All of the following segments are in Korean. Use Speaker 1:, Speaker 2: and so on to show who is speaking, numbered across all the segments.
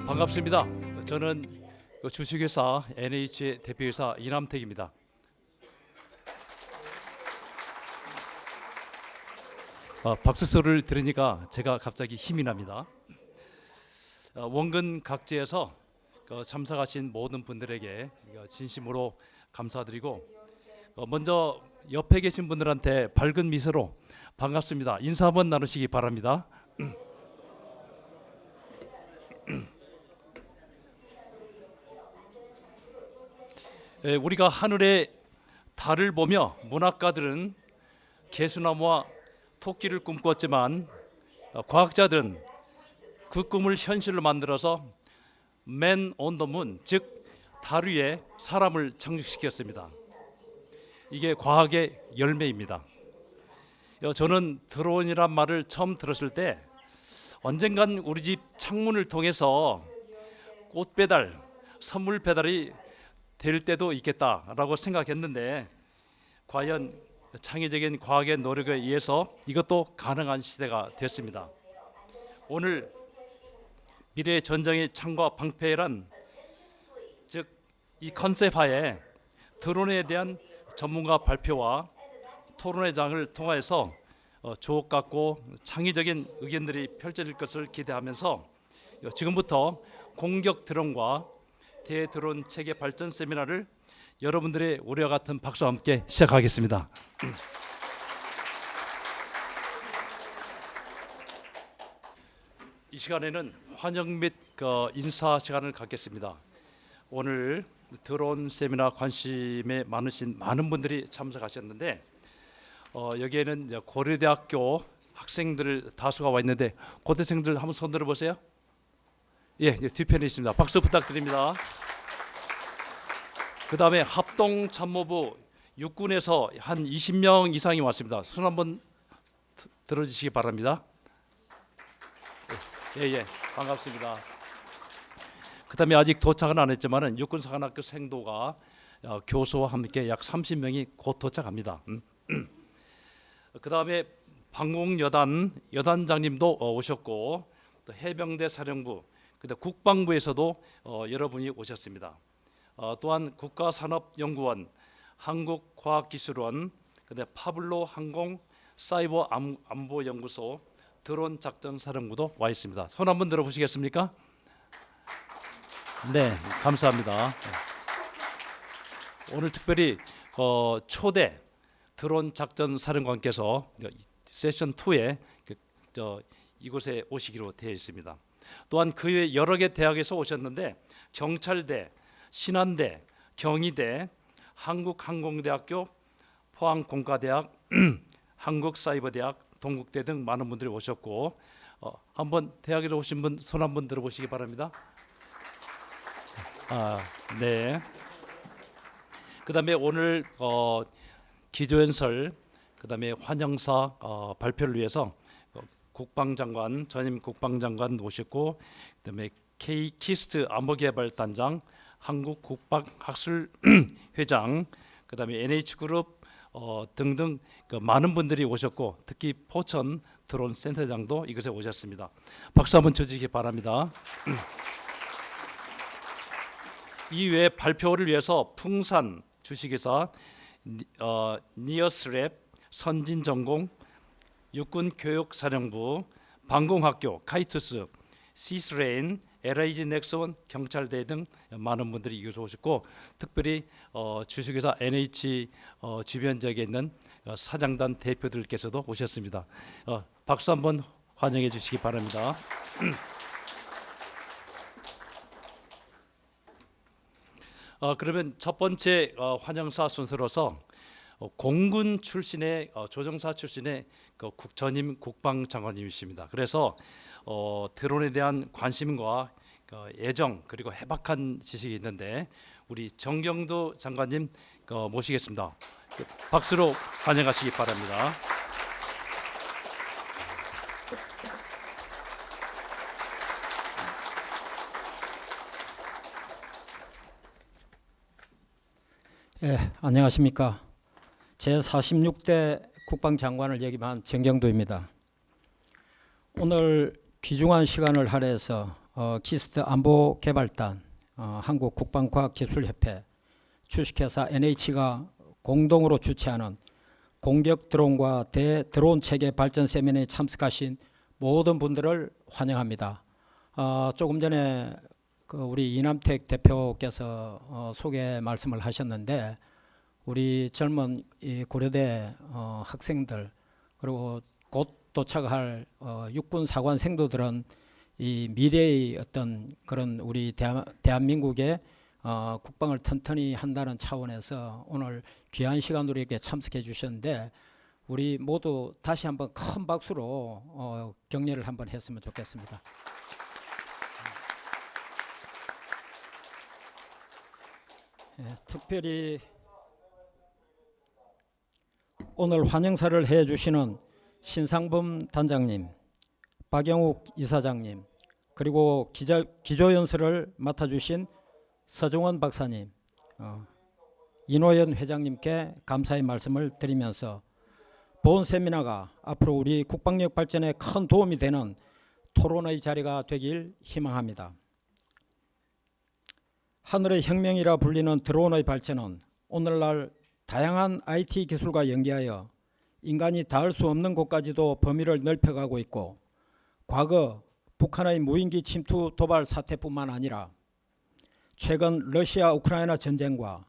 Speaker 1: 반갑습니다. 저는 주식회사 NH의 대표이사 이남택입니다. 박수 소리를 들으니까 제가 갑자기 힘이 납니다. 원근 각지에서 참석하신 모든 분들에게 진심으로 감사드리고, 먼저 옆에 계신 분들한테 밝은 미소로 반갑습니다 인사 한번 나누시기 바랍니다. 우리가 하늘의 달을 보며 문학가들은 개수나무와 토끼를 꿈꿨지만, 과학자들은 그 꿈을 현실로 만들어서 Man on the Moon, 즉 달 위에 사람을 착륙시켰습니다. 이게 과학의 열매입니다. 저는 드론이란 말을 처음 들었을 때 언젠간 우리 집 창문을 통해서 꽃 배달, 선물 배달이 될 때도 있겠다라고 생각했는데, 과연 창의적인 과학의 노력에 의해서 이것도 가능한 시대가 됐습니다. 오늘 미래의 전쟁의 창과 방패란, 즉 이 컨셉하에 드론에 대한 전문가 발표와 토론회 장을 통해서 주옥 같고 창의적인 의견들이 펼쳐질 것을 기대하면서 지금부터 공격 드론과 대드론 체계 발전 세미나를 여러분들의 우리와 같은 박수와 함께 시작하겠습니다. 이 시간에는 환영 및 인사 시간을 갖겠습니다. 오늘 드론 세미나 관심에 많으신 많은 분들이 참석하셨는데, 여기에는 고려대학교 학생들 다수가 와 있는데, 고대생들 한번 손 들어보세요. 예, 뒤편에 있습니다. 박수 부탁드립니다. 그 다음에 합동참모부 육군에서 한 20명 이상이 왔습니다. 손 한번 들어주시기 바랍니다. 예, 반갑습니다. 그 다음에 아직 도착은 안 했지만 육군사관학교 생도가 교수와 함께 약 30명이 곧 도착합니다. 그 다음에 방공여단 여단장님도 오셨고, 또 해병대 사령부, 근데 국방부에서도 여러분이 오셨습니다. 또한 국가산업연구원, 한국과학기술원, 근데 파블로 항공 사이버 안보연구소, 드론 작전사령부도 와 있습니다. 손 한번 들어보시겠습니까? 네, 감사합니다. 오늘 특별히 초대 드론 작전사령관께서 세션 2에 이곳에 오시기로 되어 있습니다. 또한 그 외 여러 개 대학에서 오셨는데, 경찰대, 신한대, 경희대, 한국항공대학교, 포항공과대학, 한국사이버대학, 동국대 등 많은 분들이 오셨고, 한번 대학에서 오신 분 손 한번 들어보시기 바랍니다. 네. 그다음에 오늘 기조연설, 그다음에 환영사 발표를 위해서 국방장관, 전임 국방장관 오셨고, 그다음에 K키스트 안보개발단장, 한국국방학술회장, 그다음에 NH그룹 등등 많은 분들이 오셨고, 특히 포천 드론 센터장도 이곳에 오셨습니다. 박수 한번 쳐주시기 바랍니다. 이외에 발표를 위해서 풍산 주식회사, 니어스랩, 선진전공, 육군교육사령부, 방공학교, 카이투스, 시스레인, LIG 넥스원, 경찰대 등 많은 분들이 이곳에 오셨고, 특별히 주식회사 NH 주변 지역에 있는 사장단 대표들께서도 오셨습니다. 박수 한번 환영해 주시기 바랍니다. 그러면 첫 번째 환영사 순서로서 공군 출신의 조정사 출신의 전임 국방장관님이십니다. 그래서 드론에 대한 관심과 애정, 그리고 해박한 지식이 있는데, 우리 정경도 장관님 모시겠습니다. 박수로 환영하시기 바랍니다.
Speaker 2: 안녕하십니까. 제46대 국방장관을 역임한 정경도입니다. 오늘 귀중한 시간을 할애해서 키스트 안보개발단, 한국국방과학기술협회, 주식회사 NH가 공동으로 주최하는 공격 드론과 대드론 체계 발전 세미나에 참석하신 모든 분들을 환영합니다. 조금 전에 우리 이남택 대표께서 소개 말씀을 하셨는데, 우리 젊은 이 고려대 학생들, 그리고 곧 도착할 육군 사관 생도들은 이 미래의 어떤 그런 우리 대한민국의 국방을 튼튼히 한다는 차원에서 오늘 귀한 시간으로 이렇게 참석해 주셨는데, 우리 모두 다시 한번 큰 박수로 격려를 한번 했으면 좋겠습니다. 특별히 오늘 환영사를 해주시는 신상범 단장님, 박영욱 이사장님, 그리고 기조연설을 맡아주신 서종원 박사님, 이노연 회장님께 감사의 말씀을 드리면서 본 세미나가 앞으로 우리 국방력 발전에 큰 도움이 되는 토론의 자리가 되길 희망합니다. 하늘의 혁명이라 불리는 드론의 발전은 오늘날 다양한 IT 기술과 연계하여 인간이 닿을 수 없는 곳까지도 범위를 넓혀가고 있고, 과거 북한의 무인기 침투 도발 사태뿐만 아니라 최근 러시아 우크라이나 전쟁과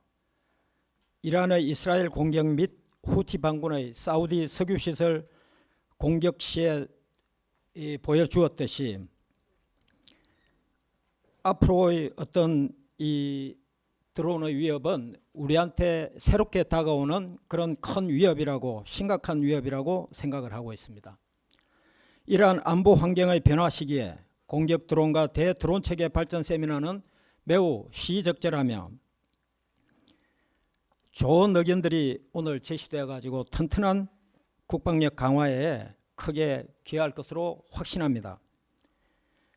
Speaker 2: 이란의 이스라엘 공격 및 후티 반군의 사우디 석유시설 공격 시에 보여주었듯이 앞으로의 어떤 이 드론의 위협은 우리한테 새롭게 다가오는 그런 큰 위협이라고, 심각한 위협이라고 생각을 하고 있습니다. 이러한 안보 환경의 변화 시기에 공격 드론과 대드론 체계 발전 세미나는 매우 시적절하며 좋은 의견들이 오늘 제시되어 가지고 튼튼한 국방력 강화에 크게 기여할 것으로 확신합니다.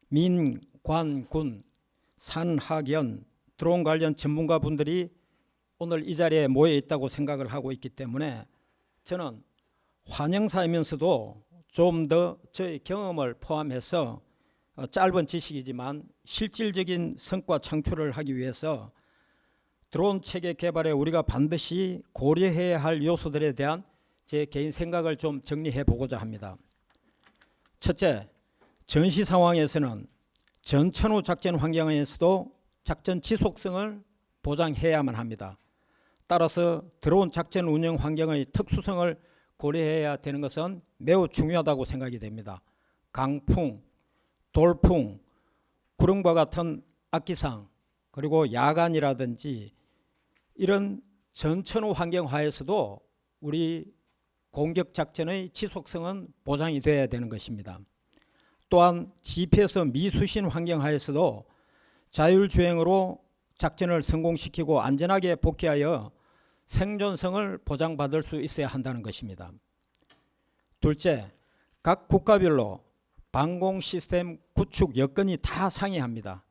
Speaker 2: 민, 관, 군, 산, 학, 연 드론 관련 전문가분들이 오늘 이 자리에 모여 있다고 생각을 하고 있기 때문에 저는 환영사이면서도 좀 더 저의 경험을 포함해서 짧은 지식이지만 실질적인 성과 창출을 하기 위해서 드론 체계 개발에 우리가 반드시 고려해야 할 요소들에 대한 제 개인 생각을 좀 정리해 보고자 합니다. 첫째, 전시 상황에서는 전천후 작전 환경에서도 작전 지속성을 보장해야만 합니다. 따라서 드론 작전 운영 환경의 특수성을 고려해야 되는 것은 매우 중요하다고 생각이 됩니다. 강풍, 돌풍, 구름과 같은 악기상, 그리고 야간이라든지 이런 전천후 환경 하에서도 우리 공격 작전의 지속성은 보장이 되어야 되는 것입니다. 또한 GPS 미수신 환경 하에서도 자율주행으로 작전을 성공시키고 안전하게 복귀하여 생존성을 보장받을 수 있어야 한다는 것입니다. 둘째, 각 국가별로 방공 시스템 구축 여건이 다 상이합니다.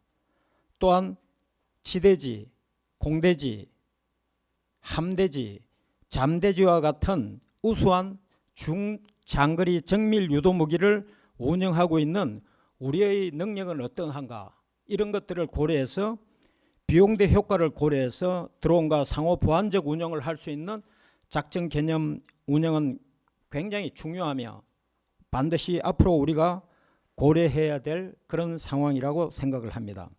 Speaker 2: 또한 지대지, 공대지, 함대지, 잠대지와 같은 우수한 중장거리 정밀 유도 무기를 운영하고 있는 우리의 능력은 어떠한가, 이런 것들을 고려해서 비용대 효과를 고려해서 드론과 상호 보완적 운영을 할 수 있는 작전 개념 운영은 굉장히 중요하며 반드시 앞으로 우리가 고려해야 될 그런 상황이라고 생각을 합니다.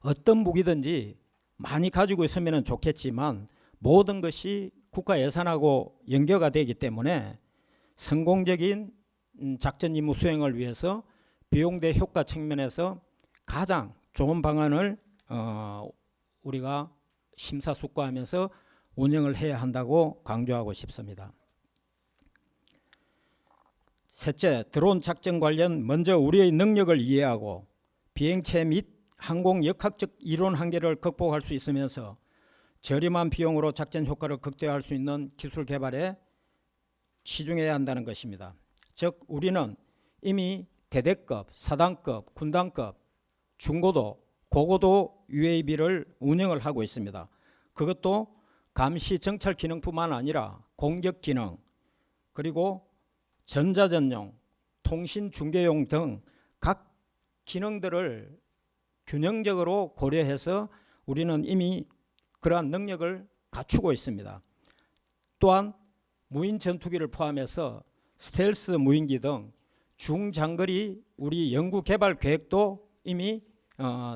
Speaker 2: 어떤 무기든지 많이 가지고 있으면 좋겠지만 모든 것이 국가 예산하고 연계가 되기 때문에 성공적인 작전 임무 수행을 위해서 비용대 효과 측면에서 가장 좋은 방안을 우리가 심사숙고하면서 운영을 해야 한다고 강조하고 싶습니다. 셋째, 드론 작전 관련 먼저 우리의 능력을 이해하고 비행체 및 항공 역학적 이론 한계를 극복할 수 있으면서 저렴한 비용으로 작전 효과를 극대화할 수 있는 기술 개발에 치중해야 한다는 것입니다. 즉 우리는 이미 대대급, 사단급, 군단급, 중고도, 고고도 UAV를 운영을 하고 있습니다. 그것도 감시 정찰 기능뿐만 아니라 공격 기능, 그리고 전자전용, 통신 중계용 등 각 기능들을 균형적으로 고려해서 우리는 이미 그러한 능력을 갖추고 있습니다. 또한 무인 전투기를 포함해서 스텔스 무인기 등 중장거리 우리 연구 개발 계획도 이미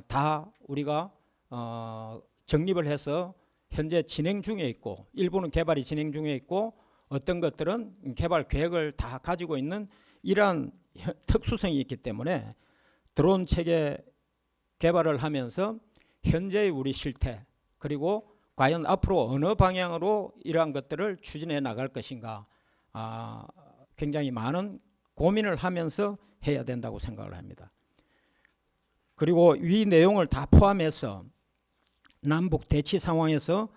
Speaker 2: 다 우리가 정립을 해서 현재 진행 중에 있고, 일부는 개발이 진행 중에 있고, 어떤 것들은 개발 계획을 다 가지고 있는 이러한 특수성이 있기 때문에 드론 체계 개발을 하면서 현재의 우리 실태, 그리고 과연 앞으로 어느 방향으로 이러한 것들을 추진해 나갈 것인가, 굉장히 많은 고민을 하면서 해야 된다고 생각을 합니다. 그리고 이 내용을 다 포함해서 남북 대치 상황에서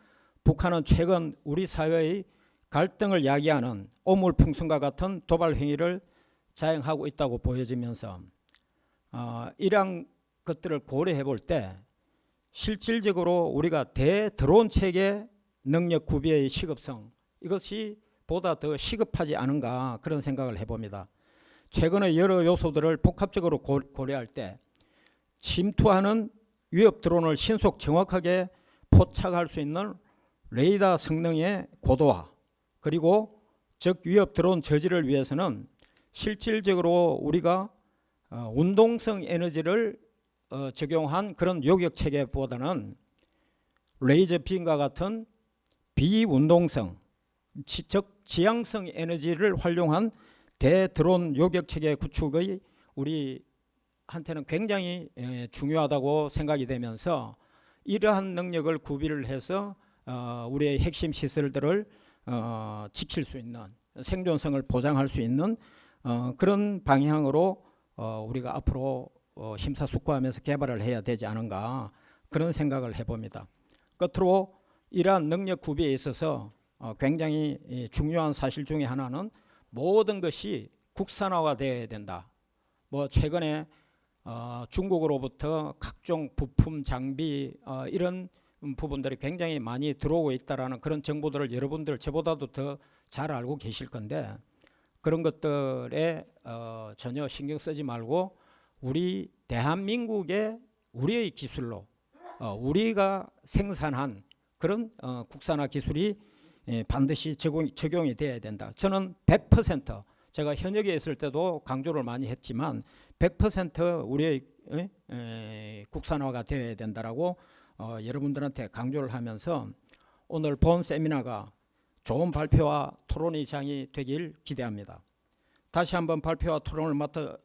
Speaker 2: 북한은 최근 우리 사회의 갈등을 야기하는 오물풍선과 같은 도발 행위를 자행하고 있다고 보여지면서 이러한 것들을 고려해 볼 때 실질적으로 우리가 대드론 체계 능력 구비의 시급성, 이것이 보다 더 시급하지 않은가, 그런 생각을 해봅니다. 최근의 여러 요소들을 복합적으로 고려할 때 침투하는 위협 드론을 신속 정확하게 포착할 수 있는 레이더 성능의 고도화, 그리고 적 위협 드론 저지를 위해서는 실질적으로 우리가 운동성 에너지를 적용한 그런 요격 체계보다는 레이저 빔과 같은 비운동성, 즉 지향성 에너지를 활용한 대드론 요격 체계 구축의 우리한테는 굉장히 중요하다고 생각이 되면서 이러한 능력을 구비를 해서 우리의 핵심 시설들을 지킬 수 있는, 생존성을 보장할 수 있는 그런 방향으로 우리가 앞으로 심사숙고하면서 개발을 해야 되지 않은가, 그런 생각을 해봅니다. 끝으로 이러한 능력 구비에 있어서 굉장히 중요한 사실 중에 하나는 모든 것이 국산화되어야 된다. 뭐 최근에 중국으로부터 각종 부품, 장비 이런 부분들이 굉장히 많이 들어오고 있다라는 그런 정보들을 여러분들 저보다도 더 잘 알고 계실 건데, 그런 것들에 전혀 신경 쓰지 말고 우리 대한민국의 우리의 기술로 우리가 생산한 그런 국산화 기술이 반드시 적용이 돼야 된다. 저는 100%, 제가 현역에 있을 때도 강조를 많이 했지만 100% 우리의 국산화가 되어야 된다라고 여러분들한테 강조를 하면서 오늘 본 세미나가 좋은 발표와 토론의 장이 되길 기대합니다. 다시 한번 발표와 토론을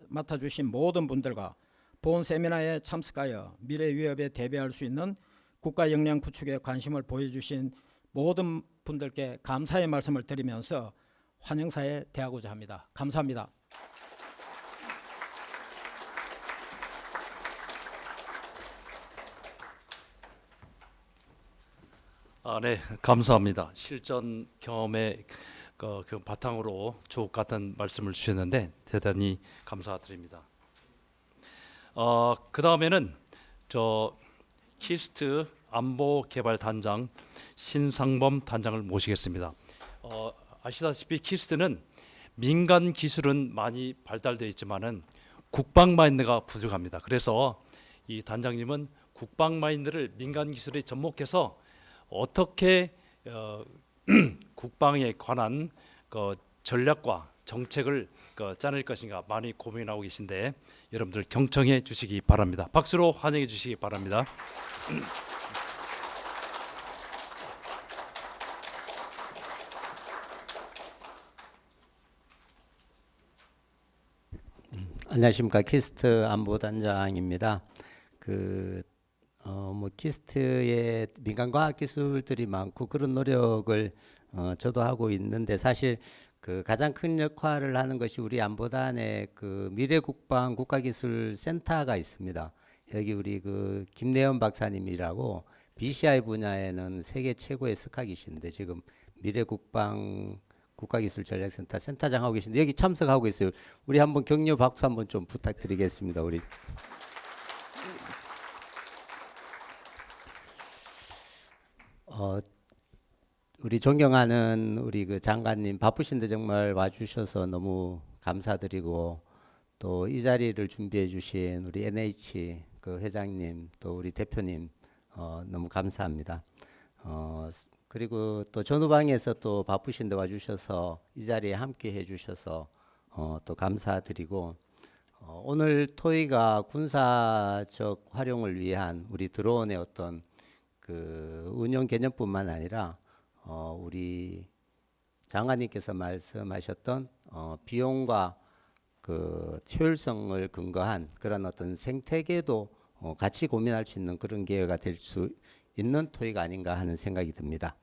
Speaker 2: 맡아주신 모든 분들과 본 세미나에 참석하여 미래 위협에 대비할 수 있는 국가 역량 구축에 관심을 보여주신 모든 분들께 감사의 말씀을 드리면서 환영사에 대하고자 합니다. 감사합니다.
Speaker 1: 네, 감사합니다. 실전 경험의 그 바탕으로 주옥 같은 말씀을 주셨는데 대단히 감사드립니다. 그 다음에는 저 키스트 안보개발단장 신상범 단장을 모시겠습니다. 아시다시피 키스트는 민간 기술은 많이 발달되어 있지만은 국방 마인드가 부족합니다. 그래서 이 단장님은 국방 마인드를 민간 기술에 접목해서 어떻게 국방에 관한 전략과 정책을 짜낼 것인가 많이 고민하고 계신데 여러분들 경청해 주시기 바랍니다. 박수로 환영해 주시기 바랍니다.
Speaker 3: 안녕하십니까. 키스트 안보단장입니다. 키스트에 민간 과학 기술들이 많고 그런 노력을 저도 하고 있는데 사실 가장 큰 역할을 하는 것이 우리 안보단의 미래국방 국가기술센터가 있습니다. 여기 우리 김내연 박사님이라고 BCI 분야에는 세계 최고의 스카기신데 지금 미래국방 국가기술전략센터 센터장 하고 계신데 여기 참석하고 있어요. 우리 한번 격려 박수 한번 좀 부탁드리겠습니다. 우리 우리 존경하는 우리 그 장관님 바쁘신데 정말 와주셔서 너무 감사드리고 또 이 자리를 준비해 주신 우리 NH 그 회장님 또 우리 대표님 너무 감사합니다. 그리고 또 전후방에서 또 바쁘신데 와주셔서 이 자리에 함께 해주셔서 또 감사드리고 오늘 토의가 군사적 활용을 위한 우리 드론의 어떤 그 운영 개념뿐만 아니라 우리 장관님께서 말씀하셨던 비용과 그 효율성을 근거한 그런 어떤 생태계도 같이 고민할 수 있는 그런 기회가 될 수 있는 토의가 아닌가 하는 생각이 듭니다.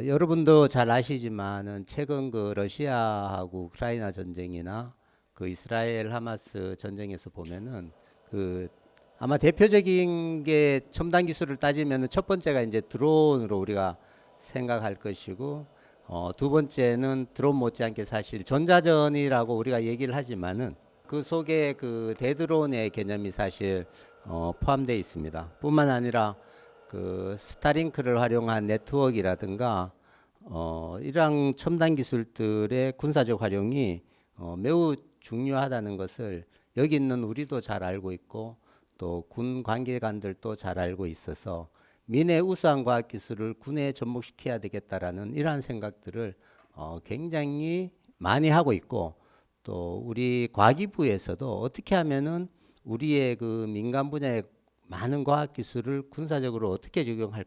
Speaker 3: 여러분도 잘 아시지만은 최근 그 러시아하고 우크라이나 전쟁이나 그 이스라엘 하마스 전쟁에서 보면은 그 아마 대표적인 게 첨단 기술을 따지면은 첫 번째가 이제 드론으로 우리가 생각할 것이고 두 번째는 드론 못지않게 사실 전자전이라고 우리가 얘기를 하지만은 그 속에 그 대드론의 개념이 사실 포함되어 있습니다. 뿐만 아니라 그 스타링크를 활용한 네트워크라든가 이러한 첨단 기술들의 군사적 활용이 매우 중요하다는 것을 여기 있는 우리도 잘 알고 있고 또 군 관계관들도 잘 알고 있어서 민의 우수한 과학 기술을 군에 접목시켜야 되겠다라는 이러한 생각들을 굉장히 많이 하고 있고 또 우리 과기부에서도 어떻게 하면은 우리의 그 민간 분야의 많은 과학 기술을 군사적으로 어떻게 적용할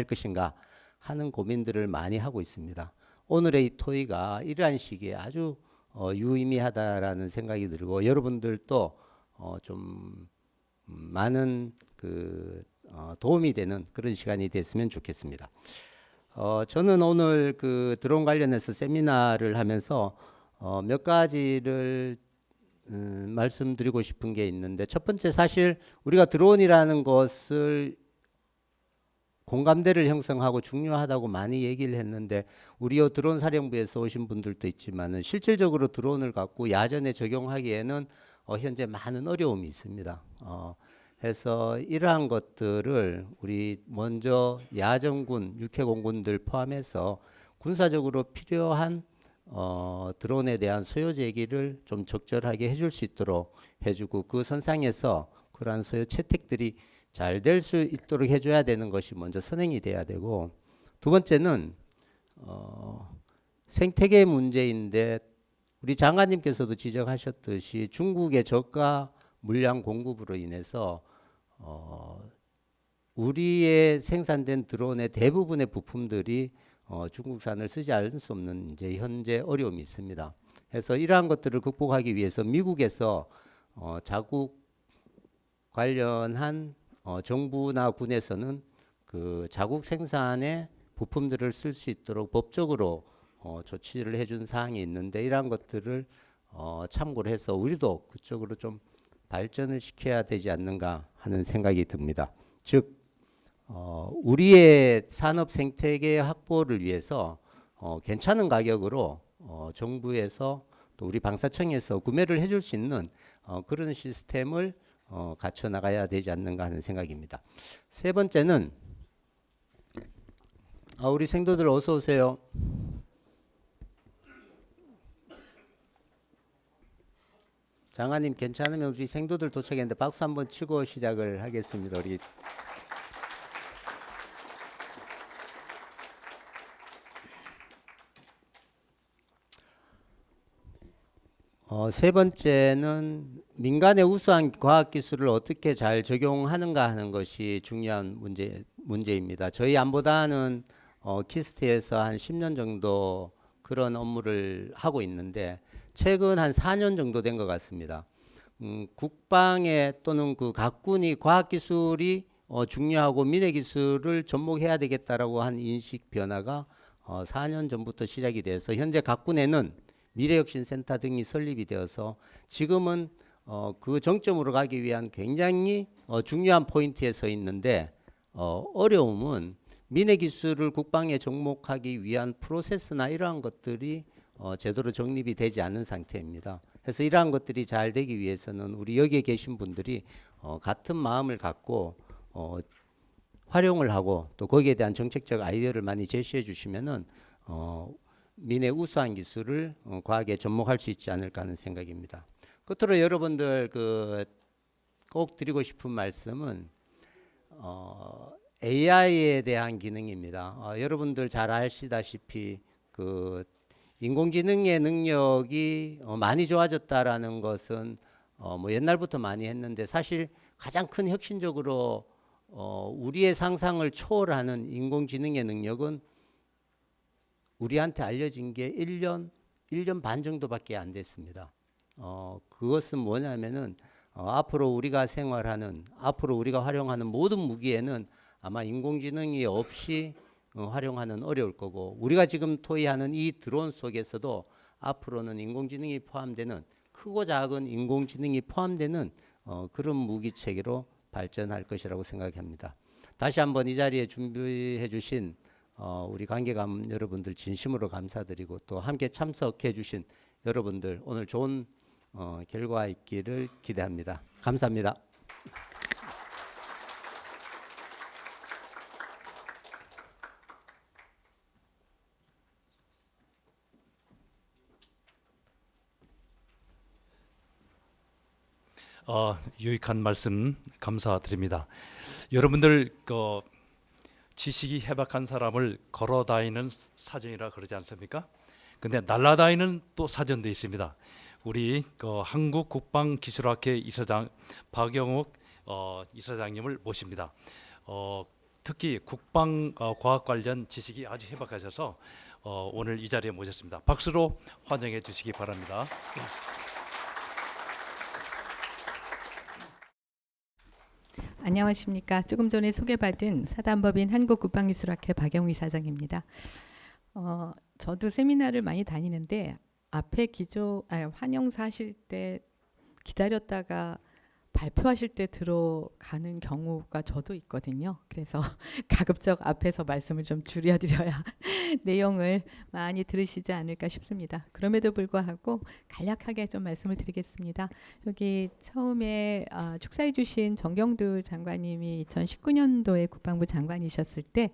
Speaker 3: 것인가 하는 고민들을 많이 하고 있습니다. 오늘의 이 토의가 이러한 시기에 아주 유의미하다라는 생각이 들고 여러분들도 좀 많은 그 도움이 되는 그런 시간이 됐으면 좋겠습니다. 저는 오늘 그 드론 관련해서 세미나를 하면서 몇 가지를 말씀드리고 싶은 게 있는데 첫 번째 사실 우리가 드론이라는 것을 공감대를 형성하고 중요하다고 많이 얘기를 했는데 우리 드론 사령부에서 오신 분들도 있지만은 실질적으로 드론을 갖고 야전에 적용하기에는 현재 많은 어려움이 있습니다. 해서 이러한 것들을 우리 먼저 야전군, 육해공군들 포함해서 군사적으로 필요한 드론에 대한 소요 제기를 좀 적절하게 해줄 수 있도록 해주고 그 선상에서 그러한 소요 채택들이 잘 될 수 있도록 해줘야 되는 것이 먼저 선행이 돼야 되고 두 번째는 생태계 문제인데 우리 장관님께서도 지적하셨듯이 중국의 저가 물량 공급으로 인해서 우리의 생산된 드론의 대부분의 부품들이 중국산을 쓰지 않을 수 없는 이제 현재 어려움이 있습니다. 그래서 이러한 것들을 극복하기 위해서 미국에서 자국 관련한 정부나 군에서는 그 자국 생산의 부품들을 쓸 수 있도록 법적으로 조치를 해준 사항이 있는데 이러한 것들을 참고를 해서 우리도 그쪽으로 좀 발전을 시켜야 되지 않는가 하는 생각이 듭니다. 즉 우리의 산업 생태계 확보를 위해서 괜찮은 가격으로 정부에서 또 우리 방사청에서 구매를 해줄 수 있는 그런 시스템을 갖춰 나가야 되지 않는가 하는 생각입니다. 세 번째는 우리 생도들 어서 오세요. 장관님 괜찮으면 우리 생도들 도착했는데 박수 한번 치고 시작을 하겠습니다. 우리 세 번째는 민간의 우수한 과학기술을 어떻게 잘 적용하는가 하는 것이 중요한 문제입니다. 저희 안보단은 키스트에서 한 10년 정도 그런 업무를 하고 있는데 최근 한 4년 정도 된 것 같습니다. 국방에 또는 그 각군이 과학기술이 중요하고 민해기술을 접목해야 되겠다라고 한 인식 변화가 4년 전부터 시작이 돼서 현재 각군에는 미래혁신센터 등이 설립이 되어서 지금은 그 정점으로 가기 위한 굉장히 중요한 포인트에 서 있는데 어려움은 민해기술을 국방에 접목하기 위한 프로세스나 이러한 것들이 제대로 정립이 되지 않은 상태입니다. 그래서 이러한 것들이 잘 되기 위해서는 우리 여기에 계신 분들이 같은 마음을 갖고 활용을 하고 또 거기에 대한 정책적 아이디어를 많이 제시해 주시면은 민의 우수한 기술을 과학에 접목할 수 있지 않을까 하는 생각입니다. 끝으로 여러분들 꼭 드리고 싶은 말씀은 AI에 대한 기능입니다. 여러분들 잘 아시다시피 인공지능의 능력이 많이 좋아졌다라는 것은 뭐 옛날부터 많이 했는데 사실 가장 큰 혁신적으로 우리의 상상을 초월하는 인공지능의 능력은 우리한테 알려진 게 1년 반 정도밖에 안 됐습니다. 그것은 뭐냐면은 앞으로 우리가 앞으로 우리가 활용하는 모든 무기에는 아마 인공지능이 없이 활용하는 어려울 거고, 우리가 지금 토의하는 이 드론 속에서도 앞으로는 인공지능이 포함되는, 크고 작은 인공지능이 포함되는 그런 무기 체계로 발전할 것이라고 생각합니다. 다시 한번 이 자리에 준비해 주신 우리 관계감 여러분들 진심으로 감사드리고, 또 함께 참석해 주신 여러분들 오늘 좋은 결과 있기를 기대합니다. 감사합니다.
Speaker 1: 유익한 말씀 감사드립니다. 여러분들 지식이 해박한 사람을 걸어다니는 사전이라 그러지 않습니까? 근데 날아다니는 또 사전도 있습니다. 우리 한국국방기술학회 이사장 박영욱 이사장님을 모십니다. 특히 국방과학 관련 지식이 아주 해박하셔서 오늘 이 자리에 모셨습니다. 박수로 환영해 주시기 바랍니다.
Speaker 4: 안녕하십니까. 조금 전에 소개받은 사단법인 한국국방기술학회 박영우 이사장입니다. 저도 세미나를 많이 다니는데 앞에 환영사 하실 때 기다렸다가 발표하실 때 들어가는 경우가 저도 있거든요. 그래서 가급적 앞에서 말씀을 좀 줄여드려야 내용을 많이 들으시지 않을까 싶습니다. 그럼에도 불구하고 간략하게 좀 말씀을 드리겠습니다. 여기 처음에 축사해 주신 정경두 장관님이 2019년도에 국방부 장관이셨을 때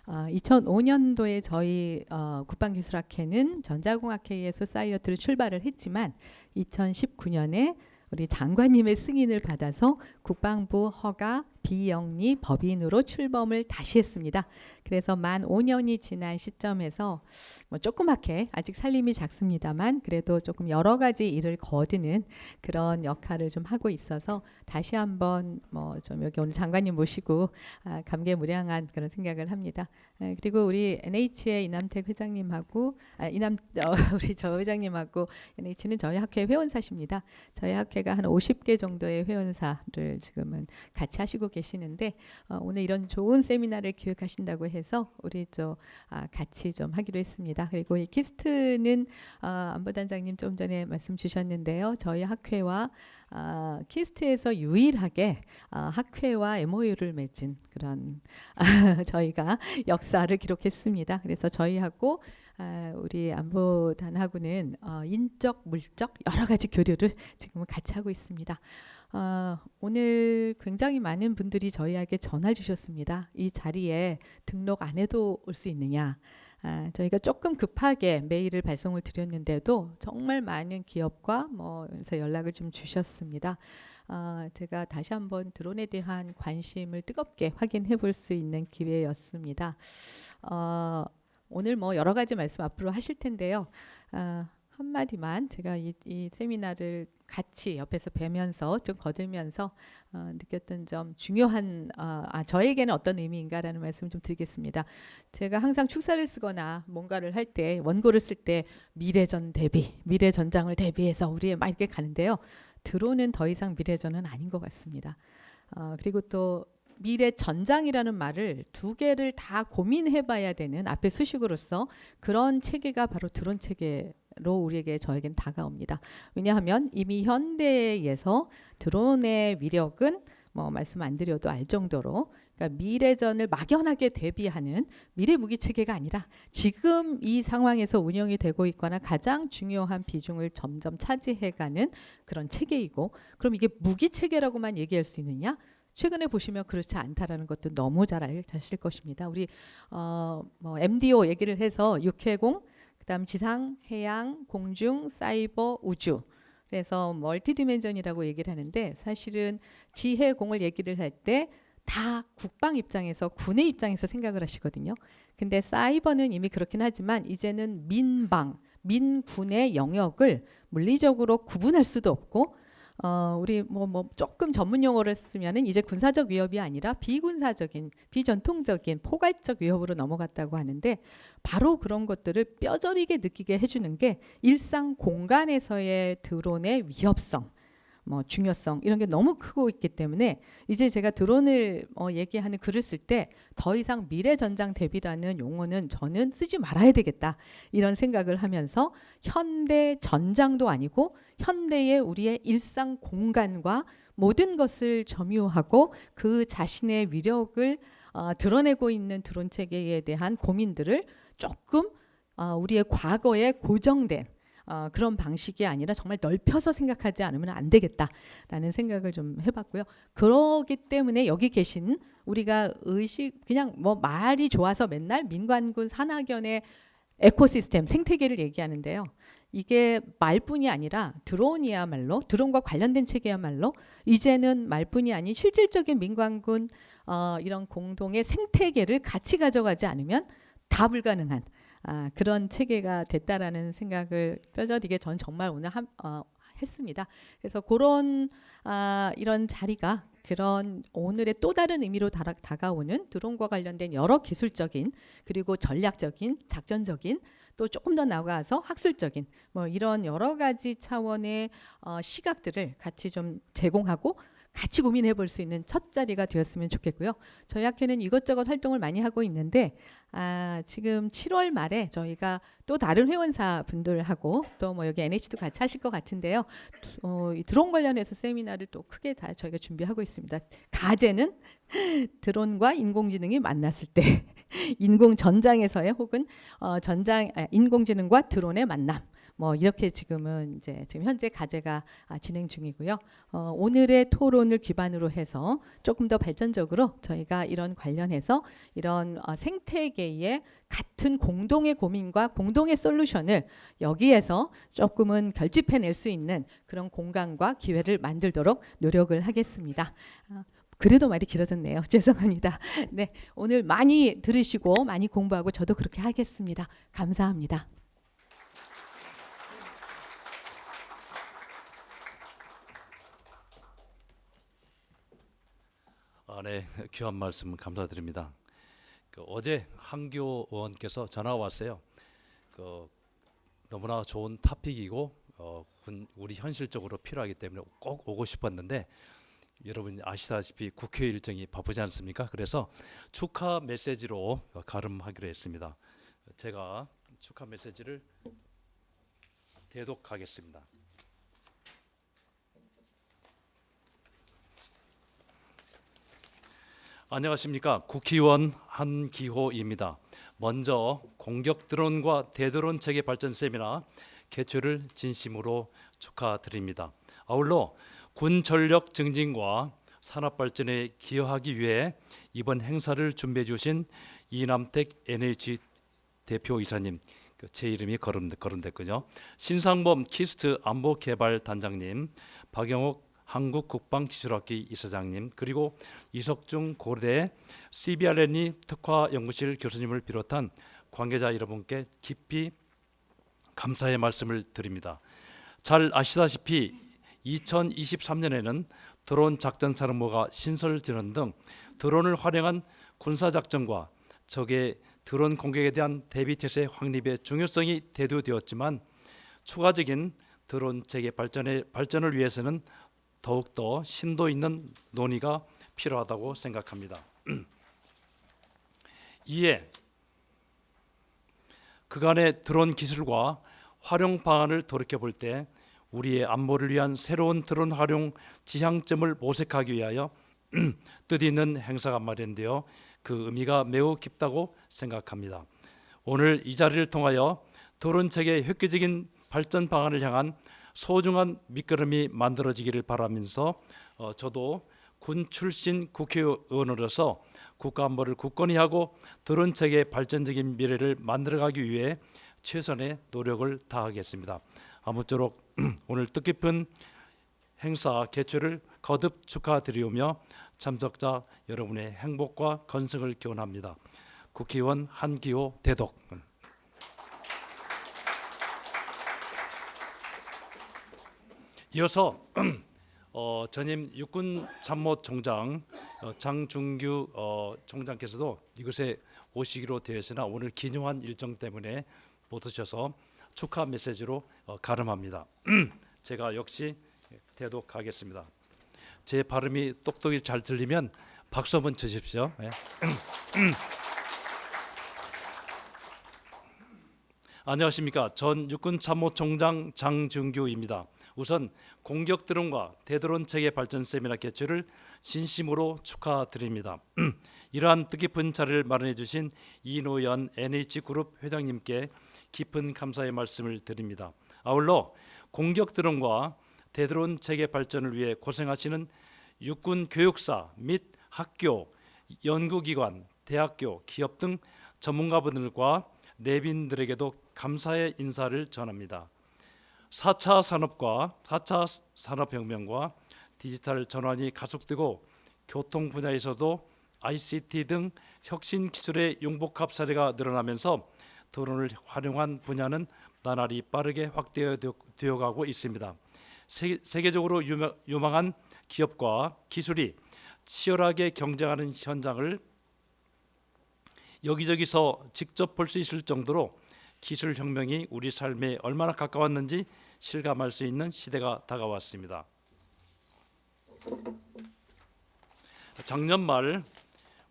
Speaker 4: 2005년도에 저희 국방기술학회는 전자공학회의 소사이어티로 출발을 했지만 2019년에 우리 장관님의 승인을 받아서 국방부 허가 비영리 법인으로 출범을 다시 했습니다. 그래서 만 5년이 지난 시점에서 뭐 조그맣게 아직 살림이 작습니다만 그래도 조금 여러 가지 일을 거두는 그런 역할을 좀 하고 있어서 다시 한번 뭐 좀 여기 오늘 장관님 모시고 감개무량한 그런 생각을 합니다. 그리고 우리 NH의 이남택 회장님하고 우리 저 회장님하고 NH는 저희 학회 회원사십니다. 저희 학회가 한 50개 정도의 회원사를 지금은 같이 하시고 계시는데 오늘 이런 좋은 세미나를 기획하신다고 해서 우리 같이 좀 하기로 했습니다. 그리고 이 키스트는 안보단장님 좀 전에 말씀 주셨는데요. 저희 학회와 키스트에서 유일하게 학회와 MOU를 맺은 그런 저희가 역사를 기록했습니다. 그래서 저희하고 우리 안보단하고는 인적, 물적 여러 가지 교류를 지금은 같이 하고 있습니다. 오늘 굉장히 많은 분들이 저희에게 전화 주셨습니다. 이 자리에 등록 안 해도 올 수 있느냐. 저희가 조금 급하게 메일을 발송을 드렸는데도 정말 많은 기업과 그래서 연락을 좀 주셨습니다. 제가 다시 한번 드론에 대한 관심을 뜨겁게 확인해 볼 수 있는 기회였습니다. 오늘 여러 가지 말씀 앞으로 하실 텐데요. 한마디만 제가 이 세미나를 같이 옆에서 뵈면서 좀 거들면서 느꼈던 점 중요한 저에게는 어떤 의미인가라는 말씀을 좀 드리겠습니다. 제가 항상 축사를 쓰거나 뭔가를 할 때 원고를 쓸 때 미래전 대비, 미래전장을 대비해서 우리 막 이렇게 가는데요. 드론은 더 이상 미래전은 아닌 것 같습니다. 그리고 또 미래전장이라는 말을 두 개를 다 고민해봐야 되는 앞에 수식으로서 그런 체계가 바로 드론 체계로 저에겐 다가옵니다. 왜냐하면 이미 현대에서 드론의 위력은 말씀 안 드려도 알 정도로 그러니까 미래전을 막연하게 대비하는 미래 무기 체계가 아니라 지금 이 상황에서 운영이 되고 있거나 가장 중요한 비중을 점점 차지해가는 그런 체계이고, 그럼 이게 무기 체계라고만 얘기할 수 있느냐? 최근에 보시면 그렇지 않다라는 것도 너무 잘 아실 것입니다. 우리 뭐 MDO 얘기를 해서 육해공, 그다음 지상, 해양, 공중, 사이버, 우주. 그래서 멀티디멘전이라고 얘기를 하는데 사실은 지해공을 얘기를 할 때 다 국방 입장에서 군의 입장에서 생각을 하시거든요. 근데 사이버는 이미 그렇긴 하지만 이제는 민방, 민군의 영역을 물리적으로 구분할 수도 없고 우리 뭐 조금 전문 용어를 쓰면은 이제 군사적 위협이 아니라 비군사적인, 비전통적인 포괄적 위협으로 넘어갔다고 하는데 바로 그런 것들을 뼈저리게 느끼게 해주는 게 일상 공간에서의 드론의 위협성, 뭐 중요성 이런 게 너무 크고 있기 때문에 이제 제가 드론을 얘기하는 글을 쓸 때 더 이상 미래 전장 대비라는 용어는 저는 쓰지 말아야 되겠다 이런 생각을 하면서 현대 전장도 아니고 현대의 우리의 일상 공간과 모든 것을 점유하고 그 자신의 위력을 드러내고 있는 드론 체계에 대한 고민들을 조금 우리의 과거에 고정된 그런 방식이 아니라 정말 넓혀서 생각하지 않으면 안 되겠다라는 생각을 좀 해봤고요. 그러기 때문에 여기 계신 우리가 그냥 뭐 말이 좋아서 맨날 민관군 산하견의 에코시스템 생태계를 얘기하는데요. 이게 말뿐이 아니라 드론이야말로 드론과 관련된 체계야말로 이제는 말뿐이 아닌 실질적인 민관군 이런 공동의 생태계를 같이 가져가지 않으면 다 불가능한 그런 체계가 됐다라는 생각을 뼈저리게 전 정말 오늘 했습니다. 그래서 그런 이런 자리가 그런 오늘의 또 다른 의미로 다가오는 드론과 관련된 여러 기술적인 그리고 전략적인 작전적인 또 조금 더 나아가서 학술적인 뭐 이런 여러 가지 차원의 시각들을 같이 좀 제공하고 같이 고민해 볼 수 있는 첫 자리가 되었으면 좋겠고요. 저희 학회는 이것저것 활동을 많이 하고 있는데 지금 7월 말에 저희가 또 다른 회원사 분들하고 또 뭐 여기 NH도 같이 하실 것 같은데요. 이 드론 관련해서 세미나를 또 크게 다 저희가 준비하고 있습니다. 가제는 드론과 인공지능이 만났을 때 인공 전장에서의 혹은 인공지능과 드론의 만남. 뭐 이렇게 지금 현재 과제가 진행 중이고요. 오늘의 토론을 기반으로 해서 조금 더 발전적으로 저희가 이런 관련해서 이런 생태계의 같은 공동의 고민과 공동의 솔루션을 여기에서 조금은 결집해낼 수 있는 그런 공간과 기회를 만들도록 노력을 하겠습니다. 그래도 말이 길어졌네요. 죄송합니다. 네, 오늘 많이 들으시고 많이 공부하고 저도 그렇게 하겠습니다. 감사합니다.
Speaker 1: 네, 귀한 말씀 감사드립니다. 어제 한교 의원께서 전화가 왔어요. 너무나 좋은 토픽이고 우리 현실적으로 필요하기 때문에 꼭 오고 싶었는데 여러분 아시다시피 국회 일정이 바쁘지 않습니까? 그래서 축하 메시지로 가름하기로 했습니다. 제가 축하 메시지를 대독하겠습니다. 안녕하십니까. 국회의원 한기호입니다. 먼저 공격 드론과 대드론 체계 발전 세미나 개최를 진심으로 축하드립니다. 아울러 군 전력 증진과 산업 발전에 기여하기 위해 이번 행사를 준비해 주신 이남택 NH 대표이사님, 제 이름이 거론됐군요. 신상범 키스트 안보개발단장님, 박영옥 한국국방기술학기 이사장님, 그리고 이석중 고대 CBRNE 특화연구실 교수님을 비롯한 관계자 여러분께 깊이 감사의 말씀을 드립니다. 잘 아시다시피 2023년에는 드론 작전사령부가 신설되는 등 드론을 활용한 군사작전과 적의 드론 공격에 대한 대비태세 확립의 중요성이 대두되었지만 추가적인 드론 체계 발전을 위해서는 더욱더 심도 있는 논의가 필요하다고 생각합니다. 이에 그간의 드론 기술과 활용 방안을 돌이켜볼 때 우리의 안보를 위한 새로운 드론 활용 지향점을 모색하기 위하여 뜻있는 행사가 마련되어 그 의미가 매우 깊다고 생각합니다. 오늘 이 자리를 통하여 드론 체계의 획기적인 발전 방안을 향한 소중한 밑거름이 만들어지기를 바라면서 저도 군 출신 국회의원으로서 국가안보를 굳건히 하고 드론 체계 발전적인 미래를 만들어가기 위해 최선의 노력을 다하겠습니다. 아무쪼록 오늘 뜻깊은 행사 개최를 거듭 축하드리오며 참석자 여러분의 행복과 건승을 기원합니다. 국회의원 한기호 대독. 이어서 전임 육군참모총장 장준규 총장께서도 이곳에 오시기로 되었으나 오늘 기묘한 일정 때문에 못 오셔서 축하 메시지로 가름합니다. 제가 역시 대독하겠습니다. 제 발음이 똑똑히 잘 들리면 박수 한번 주십시오. 네. 안녕하십니까. 전 육군참모총장 장준규입니다. 우선 공격 드론과 대드론 체계 발전 세미나 개최를 진심으로 축하드립니다. 이러한 뜻깊은 자리를 마련해 주신 이노연 NH그룹 회장님께 깊은 감사의 말씀을 드립니다. 아울러 공격 드론과 대드론 체계 발전을 위해 고생하시는 육군 교육사 및 학교, 연구기관, 대학교, 기업 등 전문가분들과 내빈들에게도 감사의 인사를 전합니다. 4차 산업과 4차 산업혁명과 디지털 전환이 가속되고 교통 분야에서도 ICT 등 혁신 기술의 융복합 사례가 늘어나면서 드론을 활용한 분야는 나날이 빠르게 확대되어 가고 있습니다. 세계적으로 유망한 기업과 기술이 치열하게 경쟁하는 현장을 여기저기서 직접 볼 수 있을 정도로 기술 혁명이 우리 삶에 얼마나 가까웠는지 실감할 수 있는 시대가 다가왔습니다. 작년 말